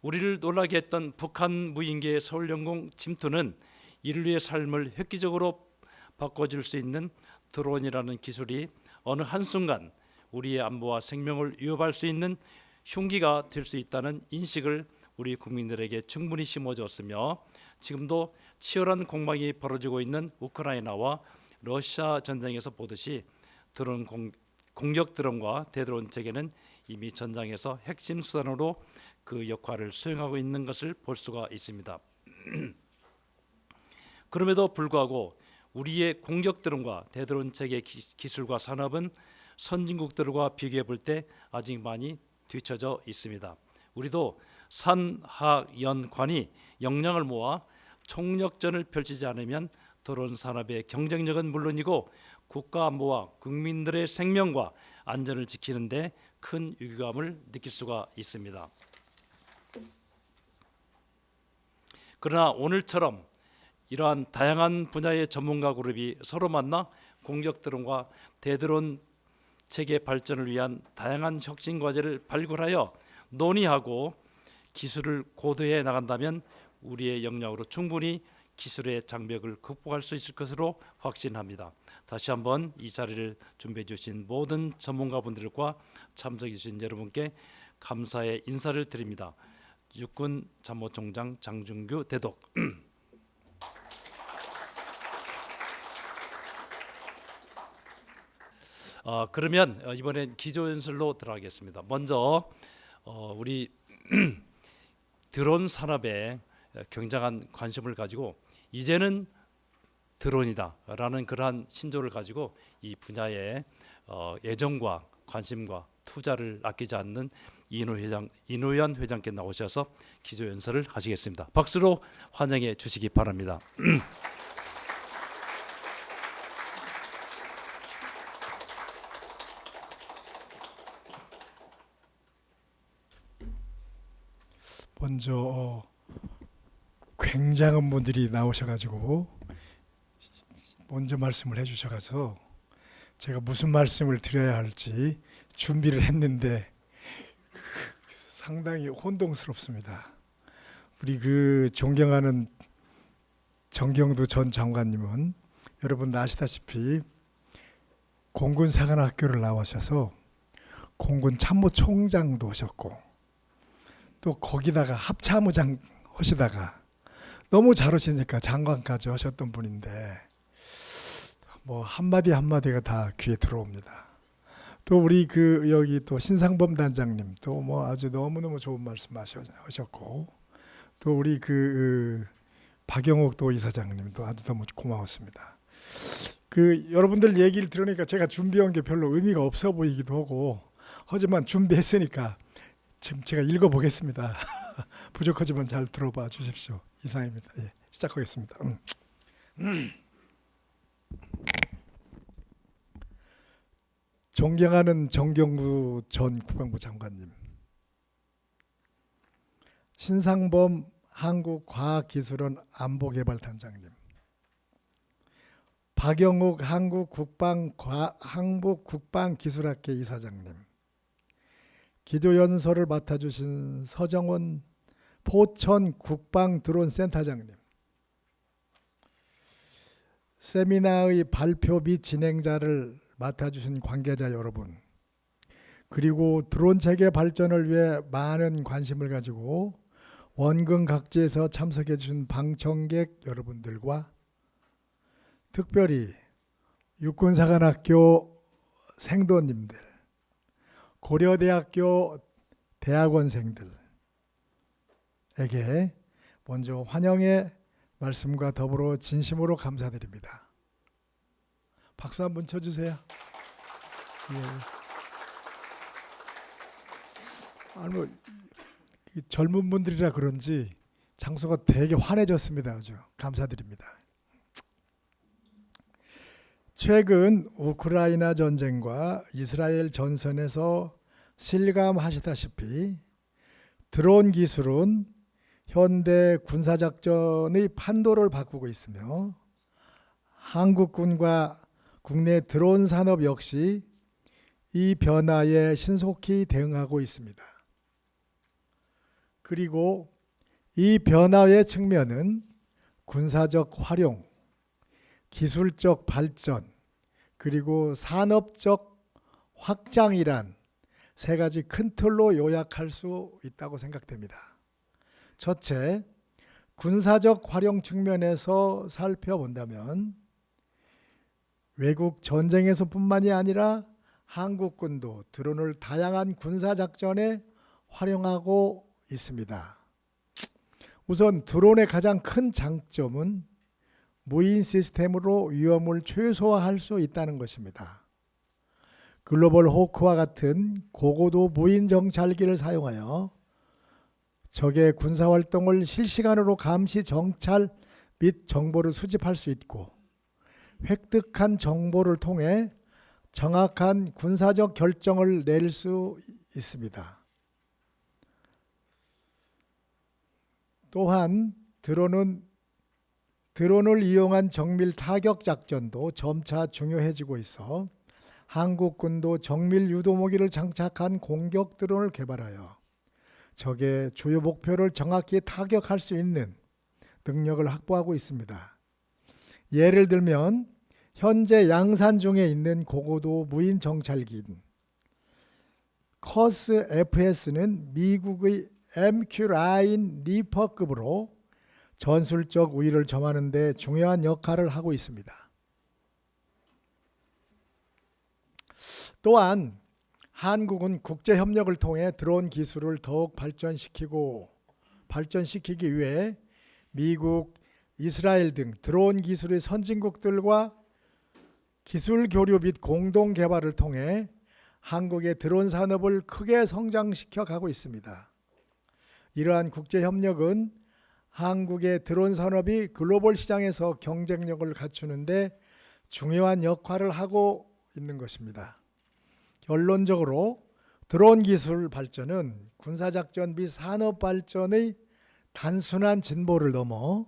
Speaker 1: 우리를 놀라게 했던 북한 무인기의 서울영공 침투는 인류의 삶을 획기적으로 바꿔줄 수 있는 드론이라는 기술이 어느 한순간 우리의 안보와 생명을 위협할 수 있는 흉기가 될 수 있다는 인식을 우리 국민들에게 충분히 심어줬으며 지금도 치열한 공방이 벌어지고 있는 우크라이나와 러시아 전쟁에서 보듯이 드론 공격 드론과 대드론 체계는 이미 전장에서 핵심 수단으로 그 역할을 수행하고 있는 것을 볼 수가 있습니다. 그럼에도 불구하고 우리의 공격 드론과 대드론 체계 기술과 산업은 선진국들과 비교해 볼 때 아직 많이 뒤처져 있습니다. 우리도 산하연관이 역량을 모아 총력전을 펼치지 않으면 드론 산업의 경쟁력은 물론이고 국가 안보와 국민들의 생명과 안전을 지키는 데 큰 위기감을 느낄 수가 있습니다. 그러나 오늘처럼 이러한 다양한 분야의 전문가 그룹이 서로 만나 공격 드론과 대드론 체계 발전을 위한 다양한 혁신 과제를 발굴하여 논의하고 기술을 고도해 나간다면 우리의 역량으로 충분히 기술의 장벽을 극복할 수 있을 것으로 확신합니다. 다시 한번 이 자리를 준비해 주신 모든 전문가분들과 참석해 주신 여러분께 감사의 인사를 드립니다. 육군 참모총장 장준규 대독. 그러면 이번엔 기조연설로 들어가겠습니다. 먼저 우리 드론 산업에 굉장한 관심을 가지고 이제는 드론이다라는 그러한 신조를 가지고 이 분야에 애정과 관심과 투자를 아끼지 않는 이노연 회장께 나오셔서 기조연설을 하시겠습니다. 박수로 환영해 주시기 바랍니다.
Speaker 5: 먼저 굉장한 분들이 나오셔가지고 먼저 말씀을 해주셔서 제가 무슨 말씀을 드려야 할지 준비를 했는데 상당히 혼동스럽습니다. 우리 그 존경하는 정경두 전 장관님은 여러분 아시다시피 공군사관학교를 나오셔서 공군 참모총장도 하셨고 또 거기다가 합참의장 하시다가 너무 잘하시니까 장관까지 하셨던 분인데 뭐 한마디 한마디가 다 귀에 들어옵니다. 또 우리 그 여기 또 신상범 단장님 또 뭐 아주 너무너무 좋은 말씀 하셨고, 또 우리 그 박영옥 또 이사장님도 아주 너무 고마웠습니다. 그 여러분들 얘기를 들으니까 제가 준비한 게 별로 의미가 없어 보이기도 하고, 하지만 준비했으니까 지금 제가 읽어보겠습니다. 부족하지만 잘 들어봐 주십시오. 이상입니다. 예, 시작하겠습니다. 존경하는 정경구 전 국방부 장관님, 신상범 한국과학기술원 안보개발단장님, 박영욱 한국국방기술학회 이사장님, 기조연설을 맡아주신 서정원 포천 국방드론센터장님, 세미나의 발표 및 진행자를 맡아주신 관계자 여러분, 그리고 드론 체계 발전을 위해 많은 관심을 가지고 원근 각지에서 참석해 주신 방청객 여러분들과 특별히 육군사관학교 생도님들, 고려대학교 대학원생들에게 먼저 환영의 말씀과 더불어 진심으로 감사드립니다. 박수 한번 쳐주세요. 예. 아니 뭐 젊은 분들이라 그런지 장소가 되게 환해졌습니다. 아주 감사드립니다. 최근 우크라이나 전쟁과 이스라엘 전선에서 실감하시다시피 드론 기술은 현대 군사작전의 판도를 바꾸고 있으며 한국군과 국내 드론 산업 역시 이 변화에 신속히 대응하고 있습니다. 그리고 이 변화의 측면은 군사적 활용, 기술적 발전, 그리고 산업적 확장이란 세 가지 큰 틀로 요약할 수 있다고 생각됩니다. 첫째, 군사적 활용 측면에서 살펴본다면 외국 전쟁에서뿐만이 아니라 한국군도 드론을 다양한 군사작전에 활용하고 있습니다. 우선 드론의 가장 큰 장점은 무인 시스템으로 위험을 최소화할 수 있다는 것입니다. 글로벌 호크와 같은 고고도 무인 정찰기를 사용하여 적의 군사활동을 실시간으로 감시, 정찰 및 정보를 수집할 수 있고, 획득한 정보를 통해 정확한 군사적 결정을 낼 수 있습니다. 또한 드론을 이용한 정밀 타격 작전도 점차 중요해지고 있어 한국군도 정밀 유도무기를 장착한 공격 드론을 개발하여 적의 주요 목표를 정확히 타격할 수 있는 능력을 확보하고 있습니다. 예를 들면 현재 양산 중에 있는 고고도 무인 정찰기인 커스 FS는 미국의 MQ-9 리퍼급으로 전술적 우위를 점하는 데 중요한 역할을 하고 있습니다. 또한 한국은 국제협력을 통해 드론 기술을 더욱 발전시키기 위해 미국, 이스라엘 등 드론 기술의 선진국들과 기술 교류 및 공동 개발을 통해 한국의 드론 산업을 크게 성장시켜 가고 있습니다. 이러한 국제협력은 한국의 드론 산업이 글로벌 시장에서 경쟁력을 갖추는 데 중요한 역할을 하고 있는 것입니다. 결론적으로 드론 기술 발전은 군사작전 및 산업 발전의 단순한 진보를 넘어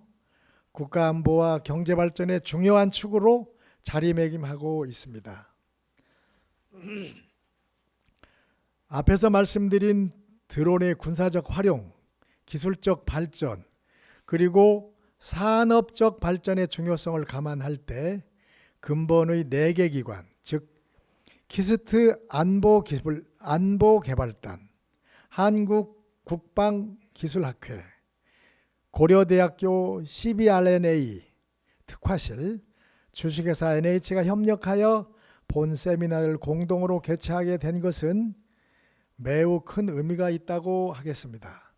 Speaker 5: 국가안보와 경제발전의 중요한 축으로 자리매김하고 있습니다. 앞에서 말씀드린 드론의 군사적 활용, 기술적 발전, 그리고 산업적 발전의 중요성을 감안할 때 근본의 4개 기관, 즉 키스트 안보개발단, 한국국방기술학회, 고려대학교 CBRNA 특화실, 주식회사 NH가 협력하여 본 세미나를 공동으로 개최하게 된 것은 매우 큰 의미가 있다고 하겠습니다.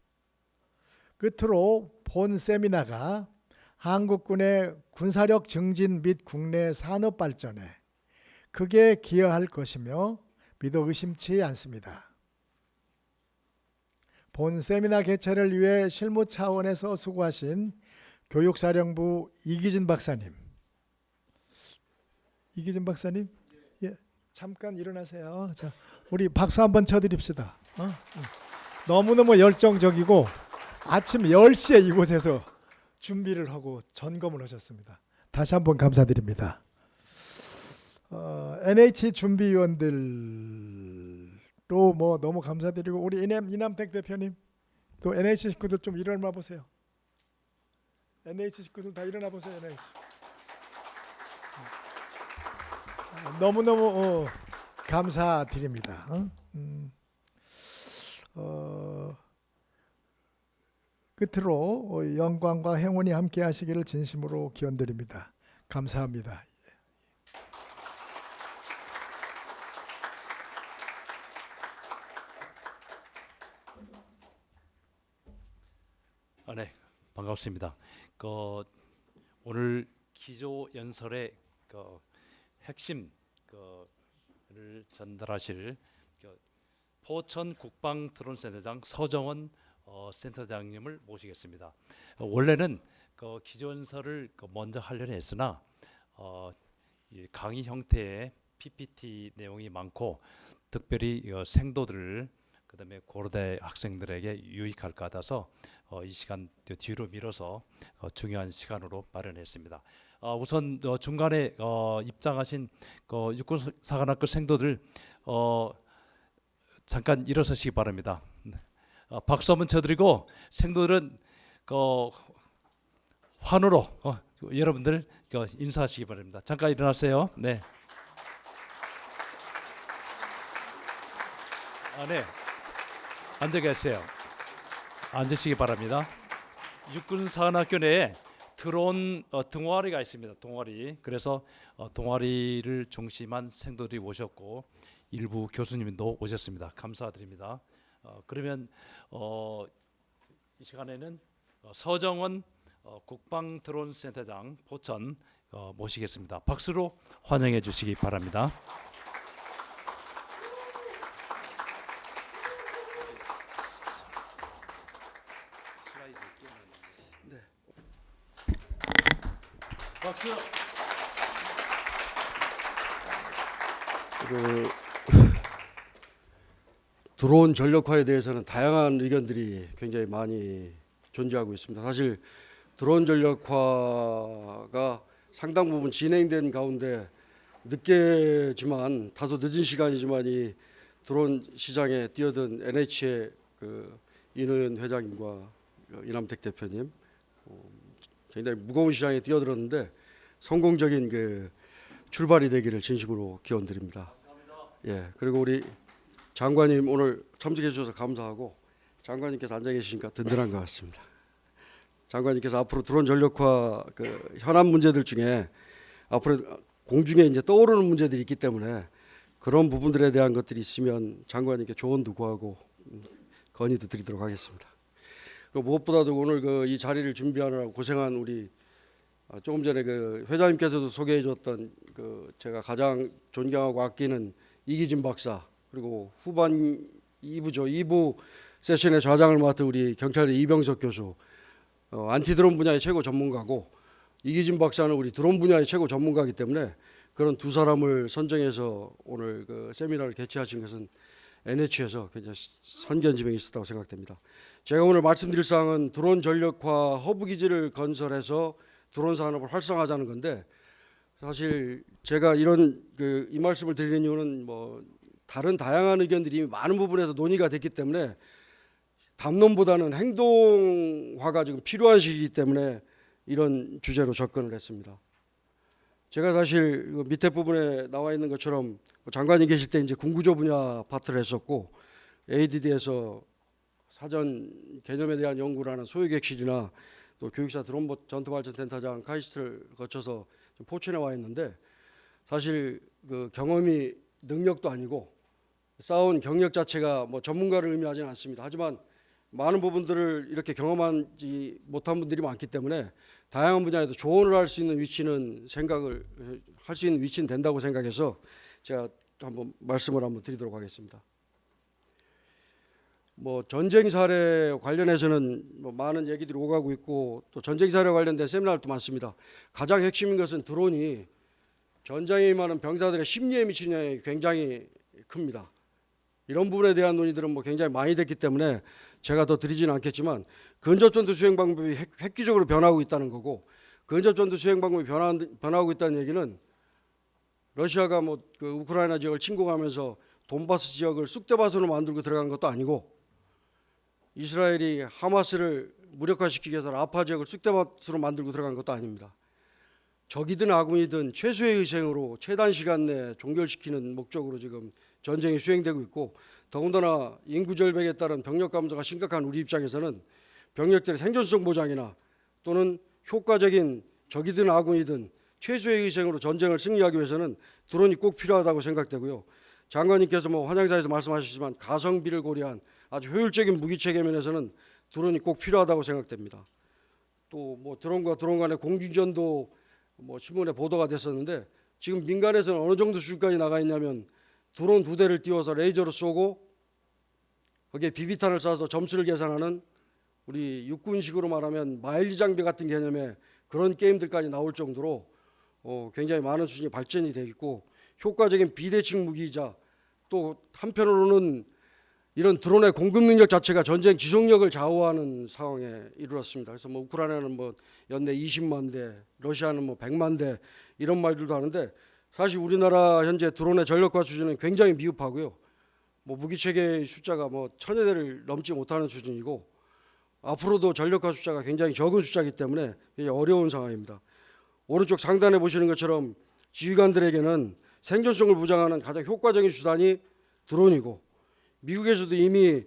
Speaker 5: 끝으로 본 세미나가 한국군의 군사력 증진 및 국내 산업 발전에 크게 기여할 것이며 믿어 의심치 않습니다. 본 세미나 개최를 위해 실무 차원에서 수고하신 교육사령부 이기진 박사님, 예, 잠깐 일어나세요. 자, 우리 박수 한번 쳐드립시다. 너무너무 열정적이고 아침 10시에 이곳에서 준비를 하고 점검을 하셨습니다. 다시 한번 감사드립니다. NH 준비위원들도 뭐 너무 감사드리고 우리 이남택 대표님 또 NH 식구들 좀 일어나 보세요. NH 식구들 다 일어나 보세요. NH. 너무너무 감사드립니다. 끝으로 영광과 행운이 함께 하시기를 진심으로 기원드립니다. 감사합니다.
Speaker 1: 네, 반갑습니다. 오늘 기조 연설의 핵심 를 전달하실 포천 국방 드론센터장 서정원 센터장님을 모시겠습니다. 원래는 기조 연설을 먼저 하려고 했으나 이 강의 형태의 PPT 내용이 많고 특별히 생도들 그다음에 고려대 학생들에게 유익할 것 같아서 이 시간 뒤로 미뤄서 중요한 시간으로 마련했습니다. 우선 중간에 입장하신 육군사관학교 생도들 잠깐 일어서시기 바랍니다. 박수 한번 쳐드리고 생도들은 환호로 여러분들 인사하시기 바랍니다. 잠깐 일어나세요. 네. 네. 앉아 계세요. 앉으시기 바랍니다. 육군사관학교 내에 드론 동아리가 있습니다. 동아리. 그래서 동아리를 중심한 생도들이 오셨고 일부 교수님도 오셨습니다. 감사드립니다. 그러면 이 시간에는 서정원 국방 드론 센터장 포천 모시겠습니다. 박수로 환영해 주시기 바랍니다. 박수.
Speaker 6: 드론 전력화에 대해서는 다양한 의견들이 굉장히 많이 존재하고 있습니다. 사실 드론 전력화가 상당 부분 진행된 가운데 늦게지만 다소 늦은 시간이지만 이 드론 시장에 뛰어든 NH의 이노현 회장님과 이남택 대표님 굉장히 무거운 시장에 뛰어들었는데 성공적인 출발이 되기를 진심으로 기원드립니다. 예, 그리고 우리 장관님 오늘 참석해 주셔서 감사하고 장관님께서 앉아 계시니까 든든한 것 같습니다. 장관님께서 앞으로 드론 전력화 현안 문제들 중에 앞으로 공중에 이제 떠오르는 문제들이 있기 때문에 그런 부분들에 대한 것들이 있으면 장관님께 조언도 구하고 건의도 드리도록 하겠습니다. 무엇보다도 오늘 이 자리를 준비하느라고 고생한 우리 조금 전에 회장님께서도 소개해줬던 제가 가장 존경하고 아끼는 이기진 박사 그리고 후반 2부 세션의 좌장을 맡은 우리 경찰대 이병석 교수 안티드론 분야의 최고 전문가고 이기진 박사는 우리 드론 분야의 최고 전문가이기 때문에 그런 두 사람을 선정해서 오늘 세미나를 개최하신 것은 NH에서 굉장히 선견지명이 있었다고 생각됩니다. 제가 오늘 말씀드릴 사항은 드론 전력화 허브 기지를 건설해서 드론 산업을 활성화하자는 건데 사실 제가 이 말씀을 드리는 이유는 다른 다양한 의견들이 많은 부분에서 논의가 됐기 때문에 담론보다는 행동화가 지금 필요한 시기이기 때문에 이런 주제로 접근을 했습니다. 제가 사실 밑에 부분에 나와 있는 것처럼 장관님 계실 때 이제 군구조 분야 파트를 했었고 ADD에서 사전 개념에 대한 연구라는 소유객실이나 또 교육사 드론 전투발전센터장 카이스트를 거쳐서 포천에 와 있는데 사실 그 경험이 능력도 아니고 쌓아온 경력 자체가 뭐 전문가를 의미하지는 않습니다. 하지만 많은 부분들을 이렇게 경험하지 못한 분들이 많기 때문에 다양한 분야에도 조언을 할 수 있는 위치는 생각을 할 수 있는 위치는 된다고 생각해서 제가 한번 말씀을 한번 드리도록 하겠습니다. 뭐 전쟁 사례 관련해서는 뭐 많은 얘기들이 오가고 있고 또 전쟁 사례 관련된 세미나도 많습니다. 가장 핵심인 것은 드론이 전장에 임하는 병사들의 심리에 미치는 영향이 굉장히 큽니다. 이런 부분에 대한 논의들은 뭐 굉장히 많이 됐기 때문에 제가 더 드리지는 않겠지만 근접전투 수행 방법이 획기적으로 변하고 있다는 거고 근접전투 수행 방법이 변하고 있다는 얘기는 러시아가 뭐 그 우크라이나 지역을 침공하면서 돈바스 지역을 쑥대밭으로 만들고 들어간 것도 아니고 이스라엘이 하마스를 무력화시키기 위해서 라파 지역을 쑥대밭으로 만들고 들어간 것도 아닙니다. 적이든 아군이든 최소의 희생으로 최단 시간 내에 종결시키는 목적으로 지금 전쟁이 수행되고 있고 더군다나 인구 절벽에 따른 병력 감소가 심각한 우리 입장에서는 병력들의 생존성 보장이나 또는 효과적인 적이든 아군이든 최소의 희생으로 전쟁을 승리하기 위해서는 드론이 꼭 필요하다고 생각되고요. 장관님께서 뭐 환영사에서 말씀하셨지만 가성비를 고려한 아주 효율적인 무기 체계 면에서는 드론이 꼭 필요하다고 생각됩니다. 또 뭐 드론과 드론 간의 공중전도 뭐 신문에 보도가 됐었는데 지금 민간에서는 어느 정도 수준까지 나가 있냐면 드론 2대를 띄워서 레이저로 쏘고 거기에 비비탄을 쏴서 점수를 계산하는 우리 육군식으로 말하면 마일리 장비 같은 개념의 그런 게임들까지 나올 정도로 굉장히 많은 수준이 발전이 되어 있고 효과적인 비대칭 무기이자 또 한편으로는 이런 드론의 공급 능력 자체가 전쟁 지속력을 좌우하는 상황에 이르렀습니다. 그래서 뭐 우크라이나는 뭐 연내 20만 대, 러시아는 뭐 100만 대 이런 말들도 하는데 사실 우리나라 현재 드론의 전력화 수준은 굉장히 미흡하고요. 뭐 무기 체계의 숫자가 뭐 1000여 대를 넘지 못하는 수준이고 앞으로도 전력화 숫자가 굉장히 적은 숫자이기 때문에 어려운 상황입니다. 오른쪽 상단에 보시는 것처럼 지휘관들에게는 생존성을 보장하는 가장 효과적인 수단이 드론이고 미국에서도 이미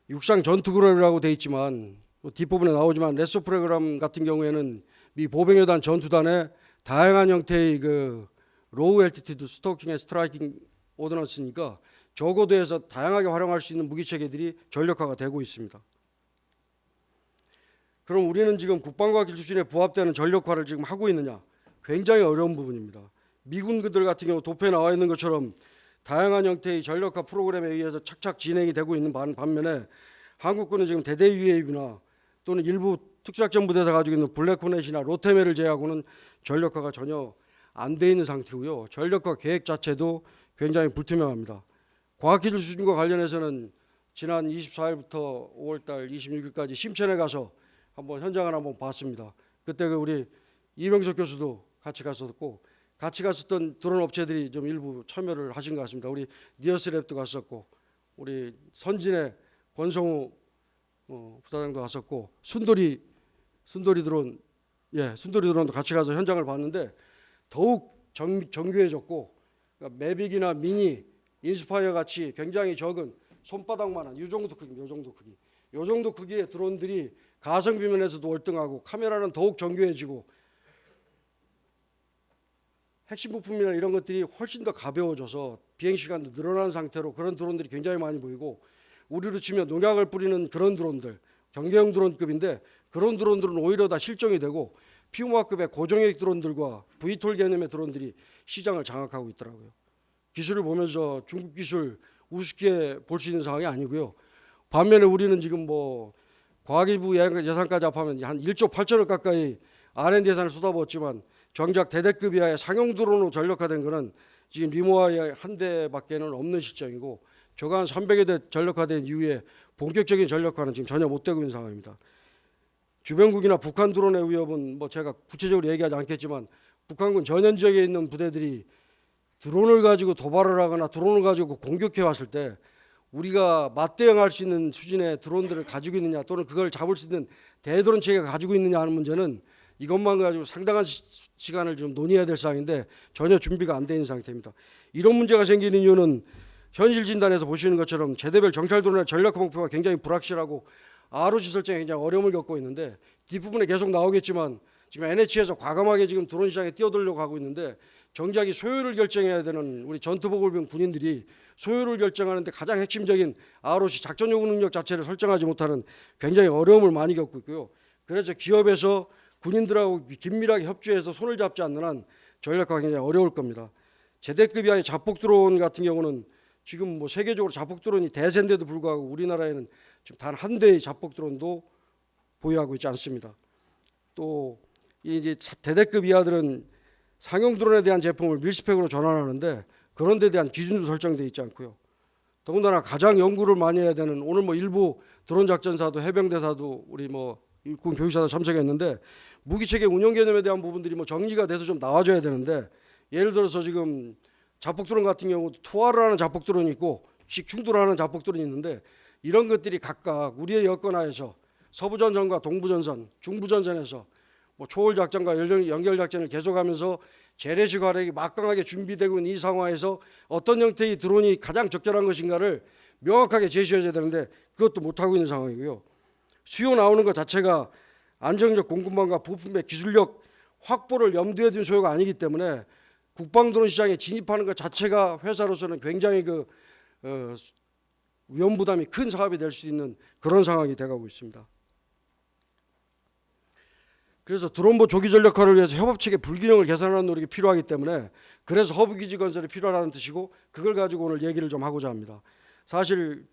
Speaker 6: 육상 전투그룹이라고 돼 있지만 뒷부분에 나오지만 레소 프로그램 같은 경우에는 미 보병여단 전투단에 다양한 형태의 그 로우 엘티튜드 스토킹 앤 스트라이킹 오더넌스니까 저고도에서 다양하게 활용할 수 있는 무기 체계들이 전력화가 되고 있습니다. 그럼 우리는 지금 국방과학기술 수준에 부합되는 전력화를 지금 하고 있느냐? 굉장히 어려운 부분입니다. 미군들 같은 경우 도표에 나와 있는 것처럼 다양한 형태의 전력화 프로그램에 의해서 착착 진행이 되고 있는 반면에 한국군은 지금 대대 UAV나 또는 일부 특수작전 부대에서 가지고 있는 블랙호넷이나 로테멜을 제외하고는 전력화가 전혀 안 돼 있는 상태고요. 전력화 계획 자체도 굉장히 불투명합니다. 과학기술 수준과 관련해서는 지난 24일부터 5월달 26일까지 심천에 가서 한번 현장을 한번 봤습니다. 그때 우리 이병석 교수도 같이 갔었고 같이 갔었던 드론 업체들이 좀 일부 참여를 하신 것 같습니다. 우리 니어스랩도 갔었고 우리 선진의 권성우 부사장도 갔었고 순돌이 드론 순돌이 드론도 같이 가서 현장을 봤는데 더욱 정교해졌고 그러니까 매빅이나 미니, 인스파이어 같이 굉장히 적은 손바닥만한 이 정도 크기의 드론들이 가성비 면에서도 월등하고 카메라는 더욱 정교해지고 핵심 부품이나 이런 것들이 훨씬 더 가벼워져서 비행 시간도 늘어난 상태로 그런 드론들이 굉장히 많이 보이고 우리로 치면 농약을 뿌리는 그런 드론들 경계형 드론급인데 그런 드론들은 오히려 다 실종이 되고 퓨마급의 고정액 드론들과 V톨 개념의 드론들이 시장을 장악하고 있더라고요. 기술을 보면서 중국 기술 우습게 볼 수 있는 상황이 아니고요. 반면에 우리는 지금 뭐 과기부 예산까지 합하면 한 1조 8천억 가까이 R&D 예산을 쏟아부었지만 정작 대대급 이하의 상용 드론으로 전력화된 것은 지금 리모아의 한 대밖에는 없는 시점이고 저가 한 300여 대 전력화된 이후에 본격적인 전력화는 지금 전혀 못 되고 있는 상황입니다. 주변국이나 북한 드론의 위협은 뭐 제가 구체적으로 얘기하지 않겠지만 북한군 전현 지역에 있는 부대들이 드론을 가지고 도발을 하거나 드론을 가지고 공격해 왔을 때 우리가 맞대응할 수 있는 수준의 드론들을 가지고 있느냐 또는 그걸 잡을 수 있는 대드론 체계가 가지고 있느냐 하는 문제는 이것만 가지고 상당한 시간을 좀 논의해야 될 사항인데 전혀 준비가 안 돼 있는 상태입니다. 이런 문제가 생기는 이유는 현실 진단에서 보시는 것처럼 제대별 정찰 드론의 전략 목표가 굉장히 불확실하고 ROC 설정에 굉장히 어려움을 겪고 있는데 뒷부분에 계속 나오겠지만 지금 NH에서 과감하게 지금 드론 시장에 뛰어들려고 하고 있는데 정작 이 소요를 결정해야 되는 우리 전투복을 입은 군인들이 소요를 결정하는데 가장 핵심적인 ROC 작전 요구 능력 자체를 설정하지 못하는 굉장히 어려움을 많이 겪고 있고요. 그래서 기업에서 군인들하고 긴밀하게 협조해서 손을 잡지 않는 한 전략화가 굉장히 어려울 겁니다. 제대급 이하의 자폭 드론 같은 경우는 지금 뭐 세계적으로 자폭 드론이 대세인데도 불구하고 우리나라에는 지금 단 한 대의 자폭 드론도 보유하고 있지 않습니다. 또 이제 대대급 이하들은 상용 드론에 대한 제품을 밀스펙으로 전환하는데 그런 데 대한 기준도 설정되어 있지 않고요. 더군다나 가장 연구를 많이 해야 되는 오늘 뭐 일부 드론 작전사도 해병대사도 우리 뭐 육군 교육사도 참석했는데 무기체계 운영 개념에 대한 부분들이 뭐 정리가 돼서 좀 나와줘야 되는데 예를 들어서 지금 자폭 드론 같은 경우 투하를 하는 자폭 드론이 있고 충돌하는 자폭 드론이 있는데 이런 것들이 각각 우리의 여건 하에서 서부전선과 동부전선, 중부전선에서 뭐 초월 작전과 연결 작전을 계속하면서 재래식 화력이 막강하게 준비되고 있는 이 상황에서 어떤 형태의 드론이 가장 적절한 것인가를 명확하게 제시해야 되는데 그것도 못하고 있는 상황이고요. 수요 나오는 것 자체가 안정적 공급망과 부품의 기술력 확보를 염두에 둔 소요가 아니기 때문에 국방 드론 시장에 진입하는 것 자체가 회사로서는 굉장히 위험 부담이 큰 사업이 될 수 있는 그런 상황이 돼가고 있습니다. 그래서 드론보 조기 전력화를 위해서 협업체계 불균형을 개선하는 노력이 필요하기 때문에 그래서 허브기지 건설이 필요하다는 뜻이고 그걸 가지고 오늘 얘기를 좀 하고자 합니다. 사실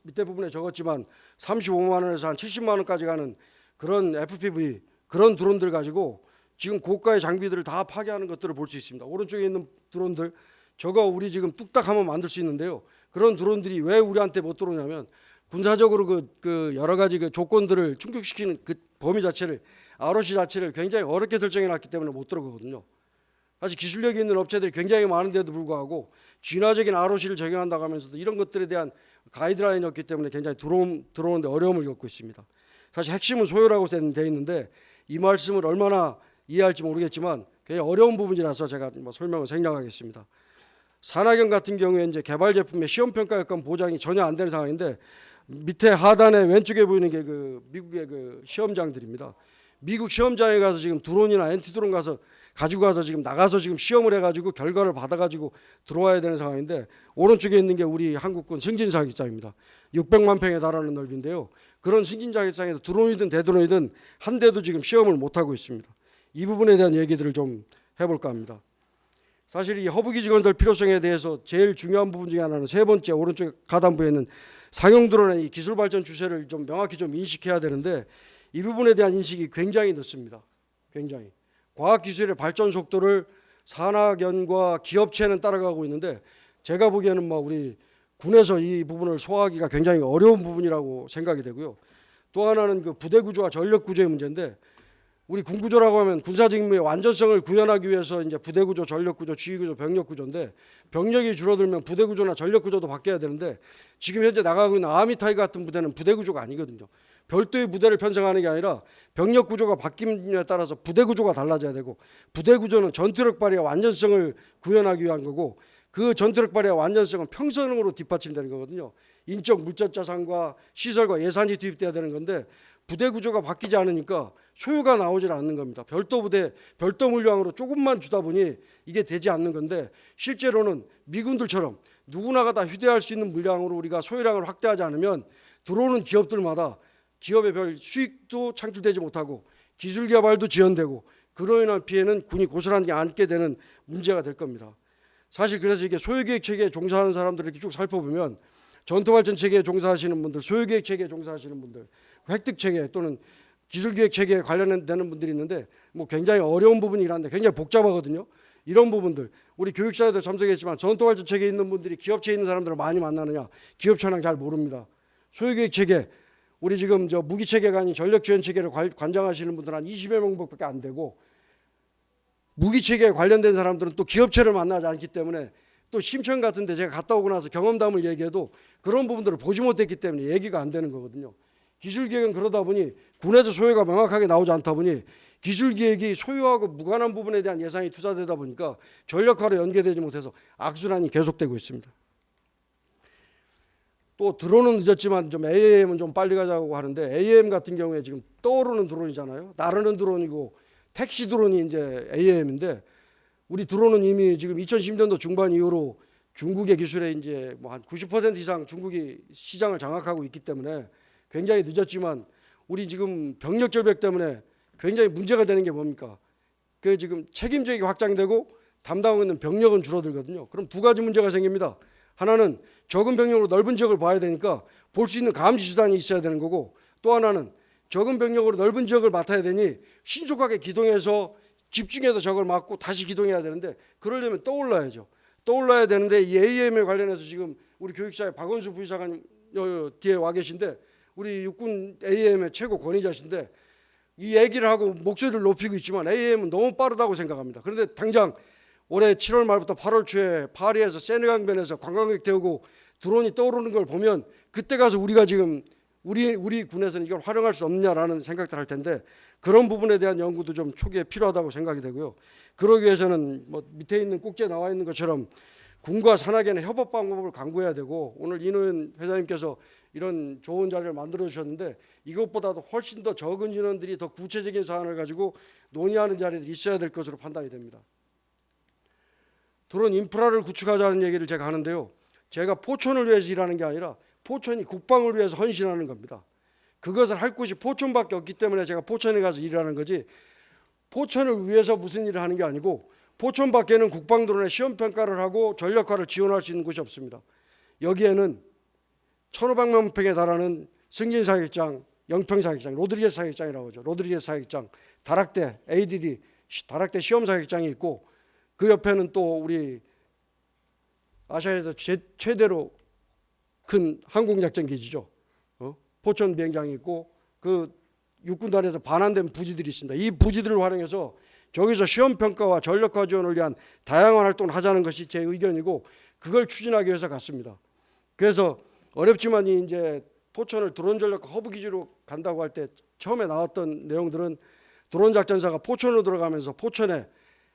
Speaker 6: 밑에 부분에 적었지만 35만 원에서 한 70만 원까지 가는 그런 FPV 그런 드론들 가지고 지금 고가의 장비들을 다 파괴하는 것들을 볼 수 있습니다. 오른쪽에 있는 드론들 저거 우리 지금 뚝딱 하면 만들 수 있는데요. 그런 드론들이 왜 우리한테 못 들어오냐면 군사적으로 그 여러 가지 그 조건들을 충족시키는 그 범위 자체를 ROC 자체를 굉장히 어렵게 설정해 놨기 때문에 못 들어가거든요. 사실 기술력이 있는 업체들이 굉장히 많은데도 불구하고 진화적인 ROC를 적용한다고 하면서도 이런 것들에 대한 가이드라인이 없기 때문에 굉장히 들어오는데 어려움을 겪고 있습니다. 사실 핵심은 소요라고 되어 있는데 이 말씀을 얼마나 이해할지 모르겠지만 굉장히 어려운 부분이라서 제가 뭐 설명을 생략하겠습니다. 산하경 같은 경우에 이제 개발 제품의 시험 평가 여건 보장이 전혀 안 되는 상황인데 밑에 하단에 왼쪽에 보이는 게 그 미국의 그 시험장들입니다. 미국 시험장에 가서 지금 드론이나 엔티드론 가지고 가서 지금 나가서 지금 시험을 해가지고 결과를 받아가지고 들어와야 되는 상황인데 오른쪽에 있는 게 우리 한국군 승진사격장입니다. 600만 평에 달하는 넓이인데요. 그런 승진사격장에서 드론이든 대드론이든 한 대도 지금 시험을 못 하고 있습니다. 이 부분에 대한 얘기들을 좀 해볼까 합니다. 사실 이 허브기지 건설 필요성에 대해서 제일 중요한 부분 중에 하나는 세 번째 오른쪽 가단부에 있는 상용 드론의 이 기술 발전 추세를 좀 명확히 좀 인식해야 되는데 이 부분에 대한 인식이 굉장히 늦습니다. 굉장히 과학기술의 발전 속도를 산학연과 기업체는 따라가고 있는데 제가 보기에는 뭐 우리 군에서 이 부분을 소화하기가 굉장히 어려운 부분이라고 생각이 되고요. 또 하나는 그 부대 구조와 전력 구조의 문제인데 우리 군 구조라고 하면 군사적 임무의 완전성을 구현하기 위해서 이제 부대 구조, 전력 구조, 지휘 구조, 병력 구조인데 병력이 줄어들면 부대 구조나 전력 구조도 바뀌어야 되는데 지금 현재 나가고 있는 아미타이 같은 부대는 부대 구조가 아니거든요. 별도의 부대를 편성하는 게 아니라 병력 구조가 바뀜에 따라서 부대 구조가 달라져야 되고 부대 구조는 전투력 발휘와 완전성을 구현하기 위한 거고 그 전투력 발휘와 완전성은 평선으로 뒷받침되는 거거든요. 인적 물chất 자산과 시설과 예산이 투입돼야 되는 건데 부대 구조가 바뀌지 않으니까 소요가 나오질 않는 겁니다. 별도 부대, 별도 물량으로 조금만 주다 보니 이게 되지 않는 건데 실제로는 미군들처럼 누구나가 다 휴대할 수 있는 물량으로 우리가 소요량을 확대하지 않으면 들어오는 기업들마다 기업의 별 수익도 창출되지 못하고 기술 개발도 지연되고 그로 인한 피해는 군이 고스란히 안게 되는 문제가 될 겁니다. 사실 그래서 이게 소요계획 체계에 종사하는 사람들을 이렇게 쭉 살펴보면 전투발전 체계에 종사하시는 분들, 소요계획 체계에 종사하시는 분들, 획득 체계 또는 기술기획 체계에 관련되는 분들이 있는데 뭐 굉장히 어려운 부분이긴 한데 굉장히 복잡하거든요. 이런 부분들 우리 교육사에도 참석했지만 전투발전 체계에 있는 분들이 기업체에 있는 사람들을 많이 만나느냐 기업체는 잘 모릅니다. 소요계획 체계 우리 지금 저 무기체계가 아닌 전력지원체계를 관장하시는 분들은 한 20여 명밖에 안 되고 무기체계에 관련된 사람들은 또 기업체를 만나지 않기 때문에 또 심청 같은 데 제가 갔다 오고 나서 경험담을 얘기해도 그런 부분들을 보지 못했기 때문에 얘기가 안 되는 거거든요. 기술기획은 그러다 보니 군에서 소요가 명확하게 나오지 않다 보니 기술기획이 소요하고 무관한 부분에 대한 예산이 투자되다 보니까 전력화로 연계되지 못해서 악순환이 계속되고 있습니다. 또 드론은 늦었지만 좀 AAM은 좀 빨리 가자고 하는데 AAM 같은 경우에 지금 떠오르는 드론이잖아요. 나르는 드론이고 택시 드론이 이제 AAM인데 우리 드론은 이미 지금 2010년도 중반 이후로 중국의 기술에 이제 뭐 한 90% 이상 중국이 시장을 장악하고 있기 때문에 굉장히 늦었지만 우리 지금 병력 절벽 때문에 굉장히 문제가 되는 게 뭡니까? 그 지금 책임지역이 확장되고 담당하고 있는 병력은 줄어들거든요. 그럼 두 가지 문제가 생깁니다. 하나는 적은 병력으로 넓은 지역을 봐야 되니까 볼 수 있는 감시 수단이 있어야 되는 거고, 또 하나는 적은 병력으로 넓은 지역을 맡아야 되니 신속하게 기동해서 집중해서 적을 막고 다시 기동해야 되는데, 그러려면 떠올라야죠. 떠올라야 되는데 이 AM에 관련해서 지금 우리 교육사의 박원수 부의사관 뒤에 와 계신데 우리 육군 AM의 최고 권위자신데 이 얘기를 하고 목소리를 높이고 있지만 AM은 너무 빠르다고 생각합니다. 그런데 당장 올해 7월 말부터 8월 초에 파리에서 세네강변에서 관광객 태우고 드론이 떠오르는 걸 보면 그때 가서 우리가 지금 우리 군에서는 이걸 활용할 수 없느냐라는 생각들 할 텐데, 그런 부분에 대한 연구도 좀 초기에 필요하다고 생각이 되고요. 그러기 위해서는 뭐 밑에 있는 꼭지에 나와 있는 것처럼 군과 산학에는 협업 방법을 강구해야 되고, 오늘 이노현 회장님께서 이런 좋은 자리를 만들어 주셨는데 이것보다도 훨씬 더 적은 인원들이 더 구체적인 사안을 가지고 논의하는 자리들이 있어야 될 것으로 판단이 됩니다. 드론 인프라를 구축하자는 얘기를 제가 하는데요. 제가 포천을 위해서 일하는 게 아니라 포천이 국방을 위해서 헌신하는 겁니다. 그것을 할 곳이 포천밖에 없기 때문에 제가 포천에 가서 일하는 거지, 포천을 위해서 무슨 일을 하는 게 아니고 포천 밖에는 국방드론의 시험평가를 하고 전력화를 지원할 수 있는 곳이 없습니다. 여기에는 1,500만 평에 달하는 승진 사격장, 영평 사격장, 로드리게스 사격장이라고 하죠. 로드리게스 사격장, 다락대 ADD, 다락대 시험 사격장이 있고, 그 옆에는 또 우리 아시아에서 최대로 큰 항공작전 기지죠. 포천 비행장이 있고 그 육군단에서 반환된 부지들이 있습니다. 이 부지들을 활용해서 저기서 시험평가와 전력화 지원을 위한 다양한 활동을 하자는 것이 제 의견이고, 그걸 추진하기 위해서 갔습니다. 그래서 어렵지만 이제 포천을 드론 전력화 허브 기지로 간다고 할 때 처음에 나왔던 내용들은 드론 작전사가 포천으로 들어가면서 포천에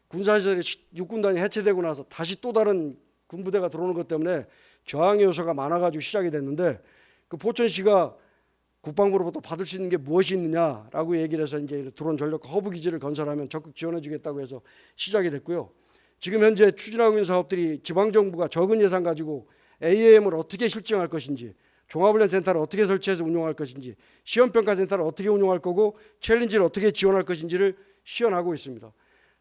Speaker 6: 군사시설이 육군단이 해체되고 나서 다시 또 다른 군부대가 들어오는 것 때문에 저항 요소가 많아가지고 시작이 됐는데, 그 포천시가 국방부로부터 받을 수 있는 게 무엇이 있느냐라고 얘기를 해서 이제 드론 전력화 허브 기지를 건설하면 적극 지원해주겠다고 해서 시작이 됐고요. 지금 현재 추진하고 있는 사업들이 지방정부가 적은 예산 가지고 AAM을 어떻게 실증할 것인지, 종합훈련센터를 어떻게 설치해서 운영할 것인지, 시험평가센터를 어떻게 운영할 거고 챌린지를 어떻게 지원할 것인지를 시연하고 있습니다.